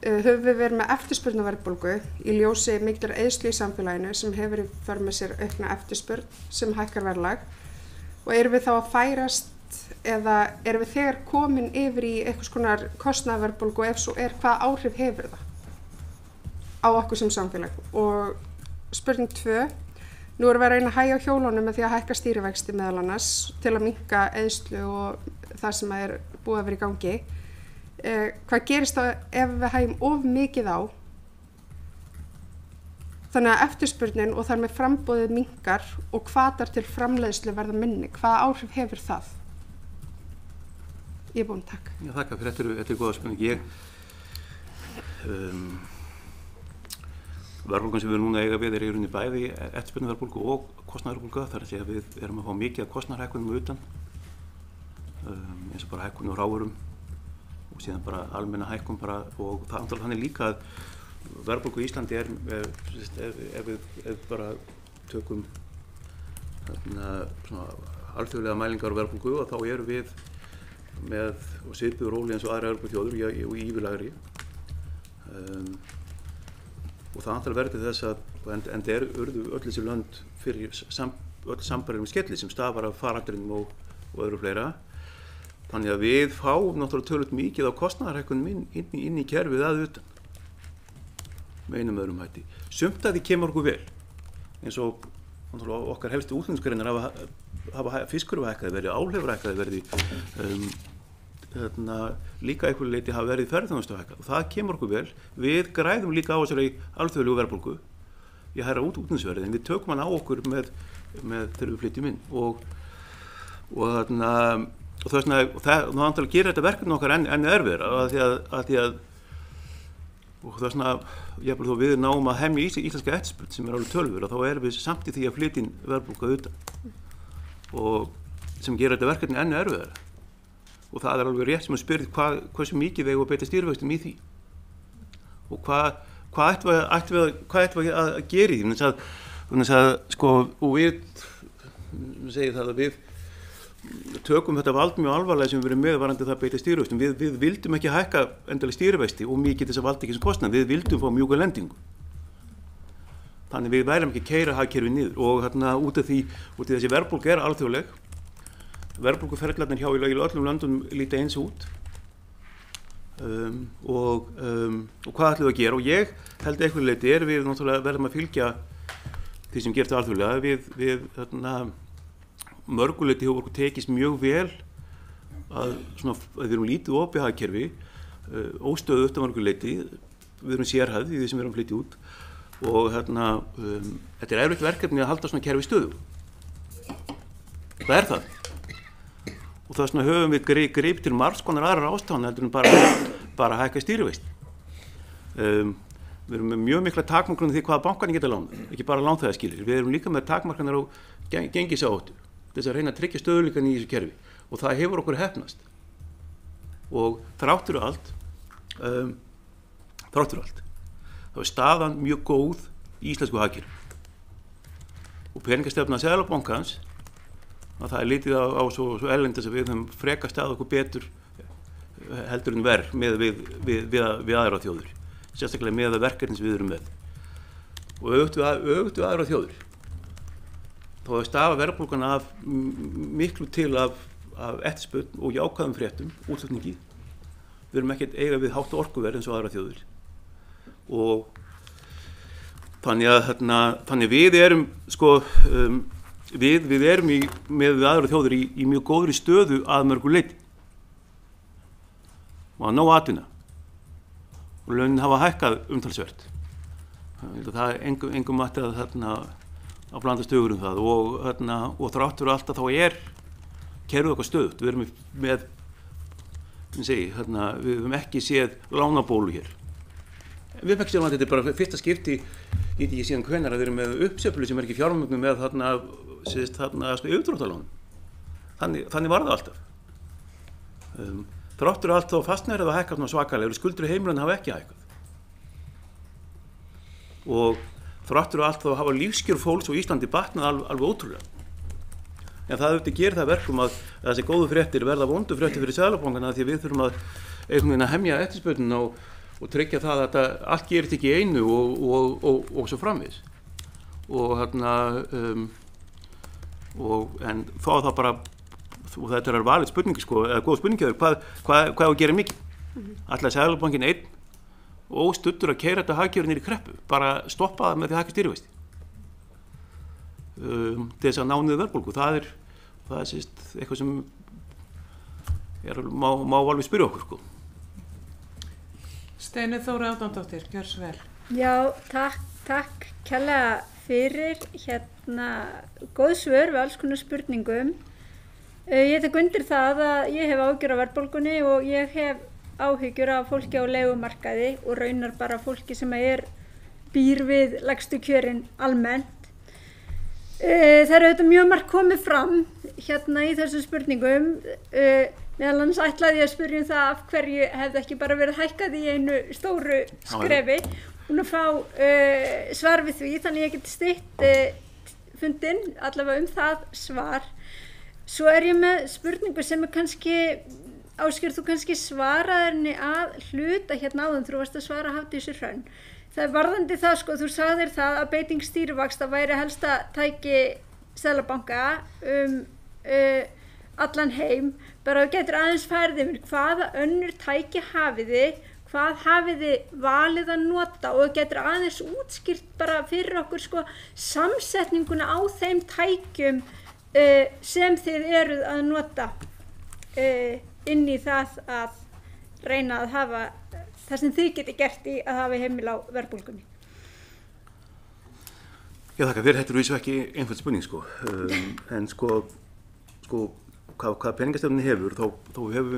Höfum við verið með eftirspurn á verðbólgu í ljósi mikillar eyðslu í samfélaginu sem hefur í för með sér aukna eftirspurn sem hækkar verðlag og erum við þá að færast eða erum við þegar komin yfir í einhvers konar kostnaðarverðbólgu og ef svo hvað áhrif hefur það á okkur sem samfélag? Og spurning 2, nú erum við að reyna að hægja á hjólunum með því að hækka stýrivexti meðal annars til að minnka eyðslu og það sem er búið að vera í gangi. Hvað gerist þá ef við hægjum of mikið á þannig að eftirspurnin og þar með framboðið minnkar og hvatar til framleiðslu verða minni? Hvaða áhrif hefur það? Ég er búin, takk. Já, þakka fyrir, þetta er góða spurning. Verðbólgan sem við núna eiga við í rauninni bæði eftirspurnaverðbólgu og kostnaðarverðbólgu, þar að segja að við erum að fá mikið af kostnaðarhækkunum utan, eins og bara hækkun og ráurum og síðan bara almenna hækkun bara og það antal þannig líka að verðbólgu í Íslandi ef við bara tökum svona alþjóðlega mælingar á verðbólgu og þá erum við með svipuðu róli eins og aðra Evrópuþjóðir og ívilagri og það antal verður þess að en það urðu öll þessi lönd fyrir öll sambærilegum skelli sem stafar af faraldrinum og öðru fleira. Þannig að við fáum náttúrulega töluvert mikið á kostnaðarhækkunum inn í kerfið að utan með einum öðrum hætti. Sumt að því kemur okkur vel eins og okkar helstu útflutningsgreinar hafa fiskvöruhækkaði verið, álhefurhækkaði verið, líka einhverju leyti hafa verið ferðaþjónustuhækkað og það kemur okkur vel. Við græðum líka á þessari alþjóðlegu verðbólgu í hærra útflutningsverði en við tökum hann á okkur með þegar við flytjum inn og þess vegna náttúrulega gerir þetta verkefni okkar enn erfiðara af því að og þess vegna jafnvel þó við náum að hemja íslenska eftirspurn sem alveg tölvur og þá erum við samt í því að flytja inn verðbólgu utan og sem gerir þetta verkefni enn erfiðara og það alveg rétt sem að spyrja hversu mikið við eigum að beita stýrivöxtum í því og hvað ættum við að gera í því þannig að sko og við segjum það að við tökum þetta vald mjög alvarlega sem við verðum með varandi það að beita stýrivöxtum. Við vildum ekki hækka endilega stýrivexti og mikið þess að valda ekki sem kostnað. Við vildum fá mjúka lendingu. Þannig við værum ekki að keyra hagkerfið niður og út af þessi verðbólga er alþjóðleg. Verðbólguferlarnir hjá í öllum löndunum líta eins út. Og hvað ætlum við að gera? Og ég held einhverju leyti við náttúrulega verðum að fylgja því sem gerist alþjóðlega. Við mörguleiti hefur okkur tekist mjög vel að við erum lítið opið hagkerfi, óstöðugt að mörguleiti, við erum sérhæfð í því sem við erum að flytja út og þetta erfitt verkefni að halda svona kerfi stöðu. Það það. Og þess vegna höfum við grip til margs konar aðrar ástæðan heldur en bara hækka stýrivexti. Við erum með mjög mikla takmarkanir því hvaða bankarnir geta lánað, ekki bara lánþegaskilir. Við erum líka með takmarkanir á gengisáhættu, þess að reyna að tryggja stöðugleikann í þessu kerfi og það hefur okkur heppnast. Og þrátt fyrir allt, þá er staðan mjög góð í íslensku hagkerfi. Og peningastefna Seðlabankans, að það er litið á svo erlendis að við höfum frekar staðið okkur betur heldur en verð við aðra þjóðir, sérstaklega með verkefni sem við erum með. Og öfugt við aðra þjóðir. Þá er stafa verðbólgan af miklu til af eftirspurn og jákvæðum fréttum, útflutningi. Við erum ekkert eiga við hátt orkuverð eins og aðra þjóðir. Og þannig við erum við erum með aðra þjóðir í mjög góðri stöðu að mörgu leyti. Og að nóg atvinna. Og launin hafa hækkað umtalsvert. Það er engum mætti að blanda stöður það og þrátt fyrir allt að þá er kerfið okkar stöðugt. Við erum með, við höfum ekki séð lánabólu hér. Við höfum ekki séð að þetta er bara fyrsta skipti í því síðan hvenær að við erum með uppsveiflu sem er ekki fjármögnun með yfirdráttarlánum. Þannig var það alltaf. Þrátt fyrir allt þá fastnærið að hækka svakalega, skuldir í heimilinu hafa ekki hækkað. Og þrátt fyrir allt þá hafa lífskjör fólks á Íslandi batnað alveg ótrúlega. En það auðvitað gerir það verkum að þessi góðu fréttir verða vondu fréttir fyrir Seðlabankana því við þurfum að hemja eftirspurnina og tryggja það að þetta allt gerist ekki í einu og svo framvegis. En þá það bara, og þetta er valið spurningi eða góð spurningi, hvað að gera mikið? Ætlaði Seðlabankinn einn og stuttur að keyra þetta hagkerfi niður í kreppu, bara stoppa það með því að hækka stýrivexti. Til þess að ná niður verðbólgu, það er eitthvað sem má alveg spyrja okkur. Steinunn Þóra Árnadóttir, gjör svo vel. Já, takk kærlega fyrir góð svör við alls konar spurningum. Ég tek undir það að ég hef áhyggjur af verðbólgunni og ég hef áhyggjur af fólki á leigumarkaði og raunar bara fólki sem býr við lægstu kjörin almennt. Það eru auðvitað mjög margt komið fram í þessum spurningum. Meðal annars ætlaði ég að spyrja það af hverju hefði ekki bara verið hækkað í einu stóru skrefi og að fá svar við því, þannig ég geti stytt fundinn allavega það svar. Svo er ég með spurningu sem kannski, Ásgeir, þú kannski svaraðir henni að hluta áðan, þú varst að svara Hafdísi Hrönn. Það er varðandi það, þú sagðir það að beiting stýrivaxta væri helsta tæki Seðlabanka allan heim. Bara þú getur aðeins færið yfir hvaða önnur tæki hafiði, hvað hafiði valið að nota og þú getur aðeins útskýrt bara fyrir okkur samsetninguna á þeim tækjum sem þið eruð að nota inn í það að reyna að hafa það sem þið geti gert í að hafa heimil á verðbólgunni. Já, þakka fyrir, þetta er vísu ekki einföld spurning en hvað peningastefnan hefur, þá hefur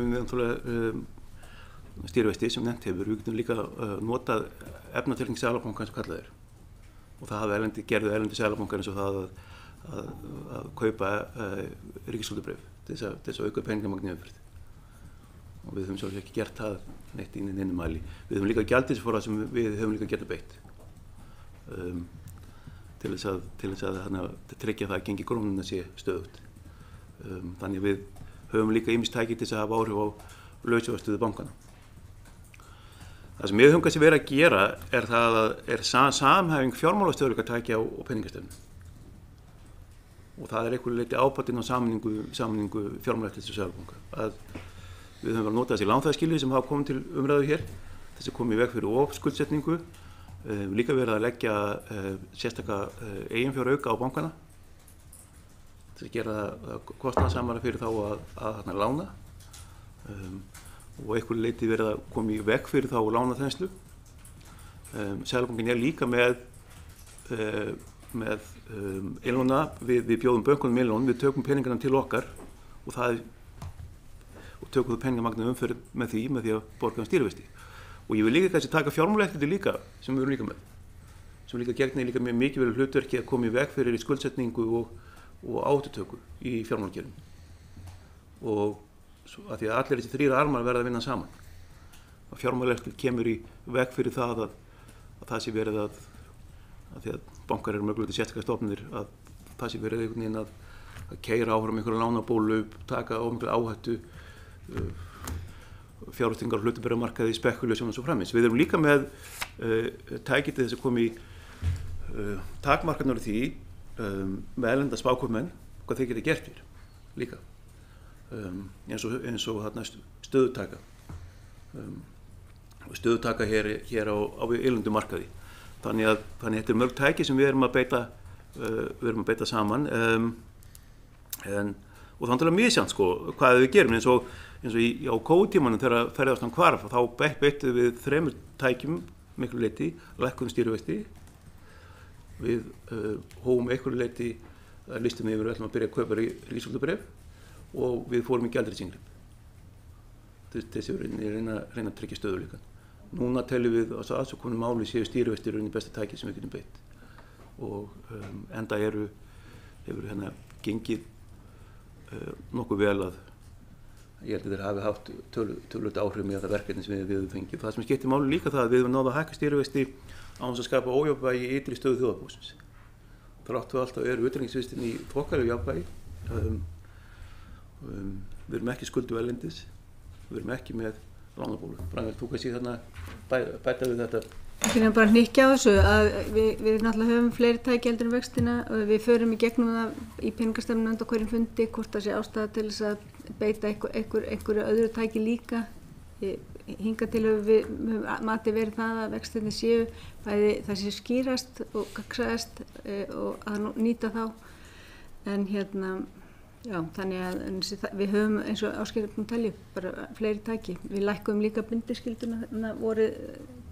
við stýrivexti sem nefnt hefur, við getum líka notað efnatilling Seðlabankans sem kallað er og það gerðu erlendi Seðlabankar eins og það að kaupa ríkisskuldabréf til þess að auka peningamagn í umferð og við höfum svolítið ekki gert það neitt í neinum mæli. Við höfum líka gjaldeyrisforða sem við höfum líka getað beitt til þess að tryggja það að gengi krónunnar sé stöðugt. Þannig við höfum líka ýmis tæki til þess að hafa áhrif á lausafjárstöðu bankana. Það sem við höfum kannski verið að gera er samhæfing fjármálastöðugleikatækja og peningastefnu. Og það er einhverju leyti ábatinn á sameiningu fjármálaeftirlits og Seðlabanka. Við höfum verið að nota þessi lánþegaskilyrði sem hafa komið til umræðu hér, þess að komið í veg fyrir ofskuldsetningu. Við höfum líka verið að leggja sérstaka eiginfjárauka á bankana til að gera það kostnaðarsamara fyrir þá að lána og einhverju leyti verið að koma í veg fyrir þá lánaþenslu. Seðlabankinn er líka með innlána, við bjóðum bönkunum innlán, við tökum peningana til okkar og tökum það peningamagna umferð með því að borga stýrivexti. Og ég vil líka kannski taka fjármálaeftirlitið líka, sem við erum líka með, sem líka gegnir líka með mikilvægu hlutverki að koma í veg fyrir skuldsetningu og áhættutöku í fjármálakerfinu. Og að því að allir þessi þrír armar verða að vinna saman. Að fjármálaeftirlitið kemur í veg fyrir það að það sé verið að því að bankar eru mögulega sérstaklega stofnir, að það sé verið einhvern veginn að keyra áfram einhverja lánabólu, taka ómikla áhættu, fjárfestingar á hlutabréfamarkaði, spekulation og svo framins. Við erum líka með tæki til þess að koma í takmarkanir því með erlenda spákaupmenn hvað þeir geta gert fyrir líka. Eins og þarna stöðutaka. Stöðutaka hér á erlendum markaði. Þannig að þetta er mörg tæki sem við erum að beita saman. Og þannig að misjant hvað við gerum eins og á COVID-tímanum þegar ferðarslan hvarf, þá beittum við 3 tækjum miklu leyti, lækkuðum stýrivexti. Við hófum einhverju leyti listum yfir við ætlum að byrja að kaupa ríkisskuldabréf og við fórum í gjaldeyrisinngripp. Þessi reyna að tryggja stöðugleikann. Núna teljum við að svo konar máli séu stýrivextir besta tæki sem við getum beitt. Og enda hefur gengið nokkuð vel að ég held að þeir hafi haft töluvert áhrif með það verkefni sem við höfum fengið. Það sem skiptir máli líka það að við höfum náð að hækka stýrivexti án þess að skapa ójafnvægi í ytri stöðu þjóðarbúsins. Þrátt fyrir alltaf eru utanríkisviðskiptin í þokkalegu jafnvægi. Við erum ekki skulduð erlendis, við erum ekki með lánabólu. Brynjar, þú kannski þarna bæta við þetta? Ég finna bara hnykkja á þessu að við náttúrulega höfum fleiri tæki heldur en vextina og við förum í gegnum það í peningastefnunefnd á hverjum fundi hvort það sé ástæða til þess að beita einhverju öðru tæki líka. Hingað til við mati verið það að vextirnir séu bæði það sé skýrast og gagnsæjast og að nýta þá. En já, þannig að við höfum eins og Ásgeir búinn að telja bara fleiri tæki. Við lækkuðum líka bindiskylduna vorið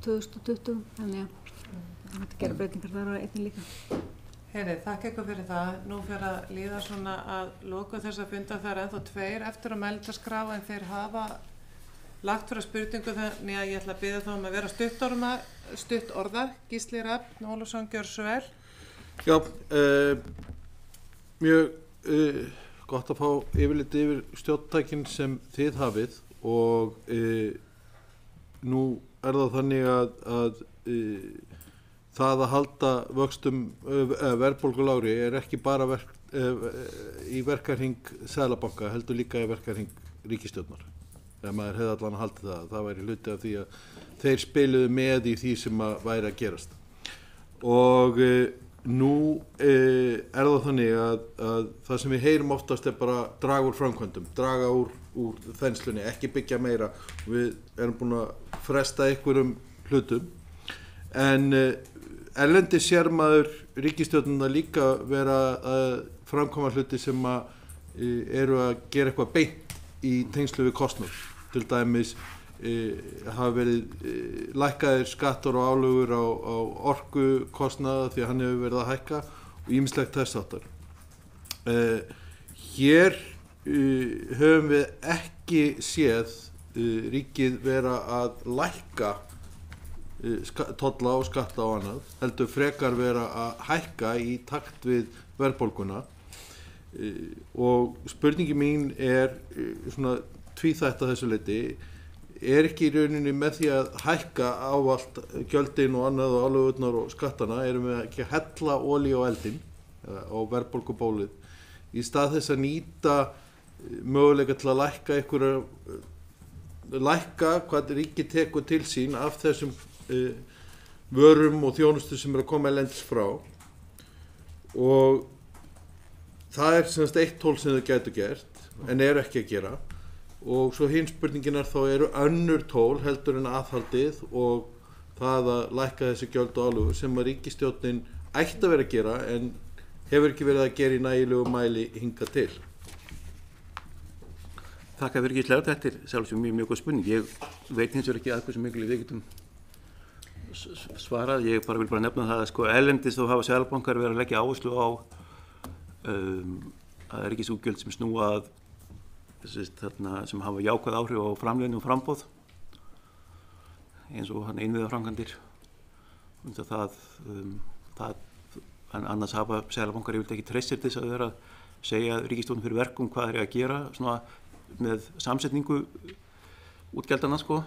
2020, þannig að það hætti að gera breytingar þar á einnig líka. Heyri, þakka ykkur fyrir það. Nú fer að líða svona að loka þessa funda. Það er ennþá 2 eftir að mælendaskrá en þeir hafa lagt fyrir spurningu þannig að ég ætla að biðja þá að vera stutt orða. Gísli Rafn Ólafsson, gjör svo vel. Já, mjög gott að fá yfirlit yfir stjórntækin sem þið hafið og nú er það þannig að það að halda vöxtum verðbólgulágri er ekki bara í verkahring Seðlabanka, heldur líka í verkahring ríkisstjórnar. Þegar maður hefði allan að halda það væri hluti af því að þeir spiluðu með í því sem væri að gerast. Og nú er það þannig að það sem við heyrum oftast er bara draga úr framkvæmdum, draga úr þenslunni, ekki byggja meira. Við erum búin að fresta einhverjum hlutum. En erlendis sér maður ríkisstjórnina líka vera að framkvæma hluti sem eru að gera eitthvað beint í tengslu við kostnað. Til dæmis hafa verið lækkaðir skattar og álögur á orkukostnaða því að hann hefur verið að hækka og ýmislegt þess háttar. Hér höfum við ekki séð ríkið vera að lækka tolla og skatta og annað, heldur frekar vera að hækka í takt við verðbólguna og spurningi mín er svona tvíþætt að þessu leyti. Er ekki í rauninni með því að hækka ávallt gjöldin og annað og álögurnar og skattana, erum við ekki að hella olíu á eldin á verðbólgubólið í stað þess að nýta möguleika til að lækka hvað ríkið tekur til sín af þessum vörum og þjónustu sem eru að koma erlendis frá og það er semst eitt tól sem þau gætu gert en eru ekki að gera og svo hinn spurningin er þá eru önnur tól heldur en aðhaldið og það að lækka þessi gjöld og álögur sem að ríkisstjórnin ætti að vera að gera en hefur ekki verið að gera í nægilegu mæli hingað til. Þakka fyrir Gísli, þetta er sjálfsög mjög góð spurning. Ég veit hins vegar ekki að hversu miklu við getum svarað, ég vil bara nefna það að sko erlendis þá hafa seðlabankar verið að leggja áherslu á að ríkisútgjöld sem snúa að sem hafa jákvæð áhrif á framleiðni og framboð eins og innviðaframkvæmdir en annars hafa seðlabankar yfirleitt ekki treystir til þess að vera að segja ríkisstjórnin fyrir verkum hvað þeir að gera svona með samsetningu útgjaldana sko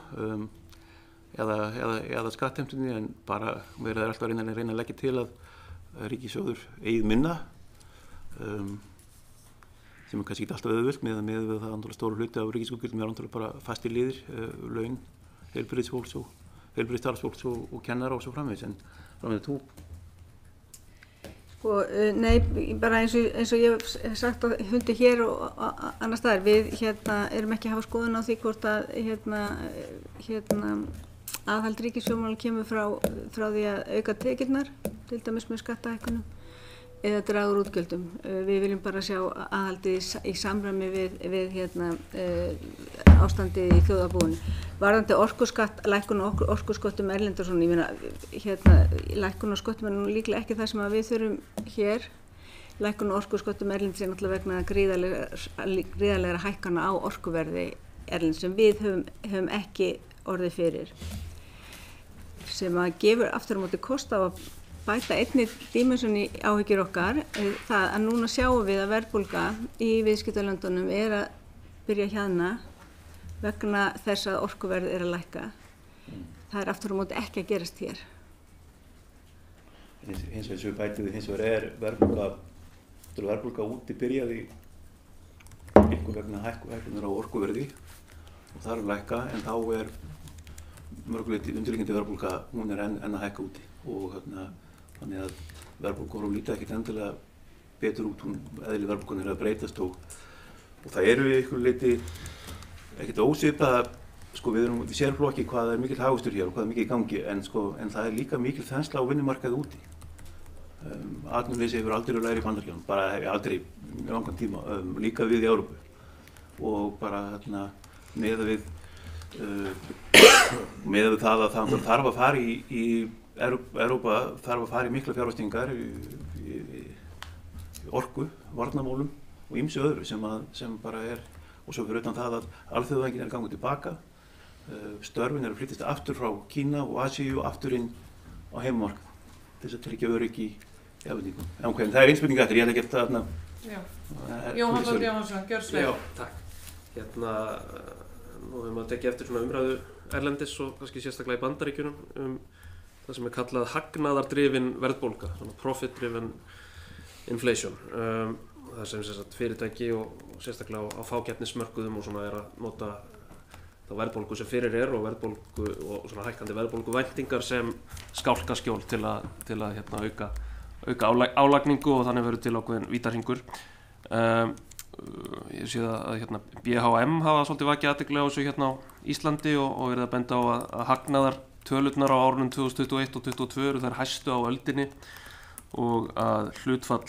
eða skattheimtunni en bara verið alltaf að reyna að leggja til að ríkissjóður eigið minna sem kannski ekki alltaf auðvelt með það andurlega stóru hluti af ríkisútgjöldum andurlega bara fastir liðir, laun, heilbrigðisstarfsfólks og kennara og svo framvegis en framvegis þú? Sko, nei, bara eins og ég hef sagt á hundi hér og annars staðar, við erum ekki að hafa skoðun á því hvort að aðhald ríkisfjármála kemur frá því að auka tekjurnar, til dæmis með skattahækkunum eða dragur útgjöldum. Við viljum bara sjá aðhaldið í samræmi við ástandið í þjóðarbúinu. Varðandi orkuskatt, lækkun og orkusköttum erlendar svona, ég meina, lækkun og sköttum er nú líklega ekki það sem við þurfum hér. Lækkun og orkusköttum erlendis er náttúrulega vegna gríðarlegra hækkana á orkuverði erlendis sem við höfum ekki orðið fyrir. Sem að gefur aftur á móti kost á að bæta einni dimensjón í áhyggjur okkar, það að núna sjáum við að verðbólga í viðskiptalöndunum er að byrja hjaðna vegna þess að orkuverð er að lækka. Það er aftur á móti ekki að gerast hér. Hins vegar sem við bætum við, hins vegar verðbólga úti byrjaði einhver vegna hækkunar á orkuverði og það er að lækka en þá er mörguleiti undirliggjandi verðbólga, hún er enn að hækka úti og þannig að verðbólgur líta ekkert endilega betur út, eðli verðbólgan er að breytast og það eru við einhverju leiti ekkert ósvipað, sko við erum í sérflokki hvað er mikill hagvöxtur hér og hvað er mikið í gangi en það er líka mikil þensla á vinnumarkaði úti. Atvinnuleysi hefur aldrei verið lægri í Bandaríkjunum, bara aldrei í langan tíma, líka við í Evrópu og bara miðað við það að það þarf að fara í Evrópa þarf að fara í mikla fjárfestingar í orku, varnarmálum og ýmsu öðru sem bara er og svo fyrir utan það að alþjóðavængin er að ganga tilbaka, störfin eru að flytjast aftur frá Kína og Asíu og aftur inn á heimamarkað til þess að tryggja öryggi í afhendingum. En það er einspurning eftir, ég hef ekki eftir þarna. Jóhann Þór Jóhannsson, gjör svo vel. Já, takk. Nú hefum við tekið eftir svona umræðu erlendis og kannski sérstaklega í Bandaríkjunum það sem er kallað hagnaðardrifin verðbólga, svona profit-driven inflation. Það sem fyrirtæki og sérstaklega á fákeppnismörkuðum og svona er að nota þá verðbólgu sem fyrir er og verðbólgu og svona hækkandi verðbólguvæntingar sem skálkaskjól til að auka álagningu og þannig verður til ákveðin vítahringur. Ég sé að BHM hafa svolítið vakið athygli á þessu á Íslandi og verið að benda á að hagnaðartölurnar á árunum 2021 og 2022 eru þær hæstu á öldinni og að hlutfall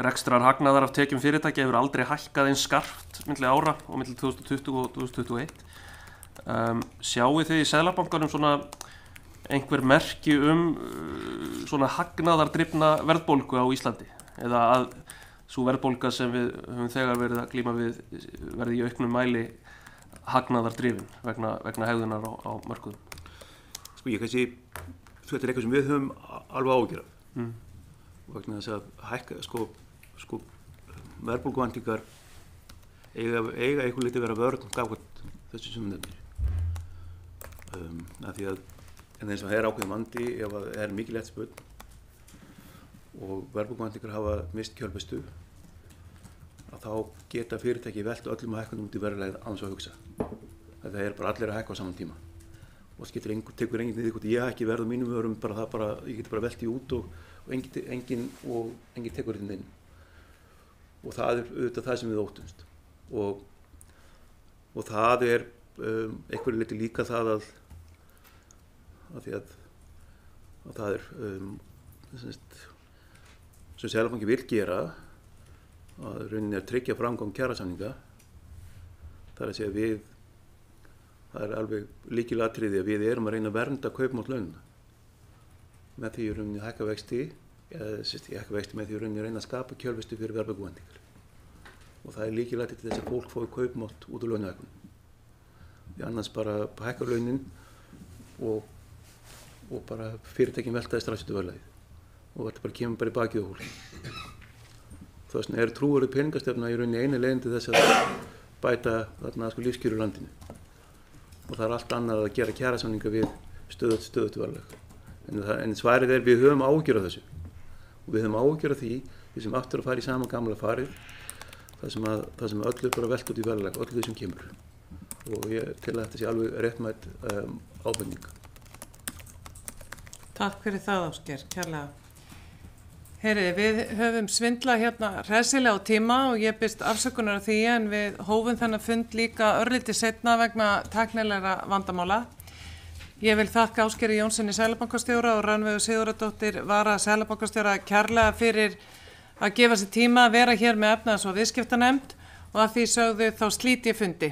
rekstrar hagnaðar af tekjum fyrirtækja hefur aldrei hækkað eins skarpt milli ára og milli 2020 og 2021. Sjáið þið í Seðlabankanum svona einhver merki svona hagnaðardrifna verðbólgu á Íslandi eða að sú verðbólga sem við höfum þegar verið að glíma við verði í auknum mæli hagnaðardrifin vegna hegðunar á mörkuðum? Sko ég kannski, þetta er eitthvað sem við höfum alveg áhyggjur af. Vegna þess að hækka, sko verðbólguvæntingar eiga eitthvað lítið vera vörn gagnvart þessu sem nefnir. En eins og það er ákveðin vandi ef það er mikil eftirspurn og verðbólguvæntingar hafa mist kjölfestu að þá geta fyrirtæki velt öllum að hækka út í verðlagið án þess að hugsa. Það er bara allir að hækka á saman tíma og það tekur enginn niður hvort ég hækki verð á mínum vörum, ég geti bara velt því út og enginn tekur þetta inn. Og það er auðvitað það sem við óttumst. Og það er einhverju leyti líka það að það er sem Seðlabanki vill gera að rauninni að tryggja framgang kjarasamninga. Það er að segja það er alveg lykilatriði að við erum að reyna að vernda kaupmátt launa. með því í rauninni hækka vexti, eða hækka vexti með því í rauninni reyna að skapa kjölfestu fyrir verðbólguvæntingar. Og það er líkilvægt til þess að fólk fái kaupmátt út úr launahækkunum. Því annars bara hækka launin og bara fyrirtækin veltaði strax út í verðlagið. Og þetta bara kemur bara í bakið á fólki. Þess vegna er trúverðug peningastefna í rauninni eina leiðin til þess að bæta þarna lífskjör í landinu. Og það er allt annað að gera kjarasamninga við stöðugt verðlag. En svarið er við höfum áhyggjur af þessu. Og við höfum áhyggjur af því sem aftur að fara í sama gamla farið, það sem öllu bara velt út í verðlag, öllu því sem kemur. Og ég tel að þetta sé alveg réttmætt ábending. Takk fyrir það, Ásgeir, kærlega. Heyri, við höfum svindlað hérna hressilega á tíma og ég biðst afsökunar á því en við hófum þennan fund líka örlítið seinna vegna tæknilegra vandamála. Ég vil þakka Ásgeiri Jónssoni seðlabankastjóra og Rannveigu Sigurðardóttur vara seðlabankastjóra kærlega fyrir að gefa sér tíma að vera hér með efnahags- og viðskiptanefnd og að því sögðu þá slít ég fundi.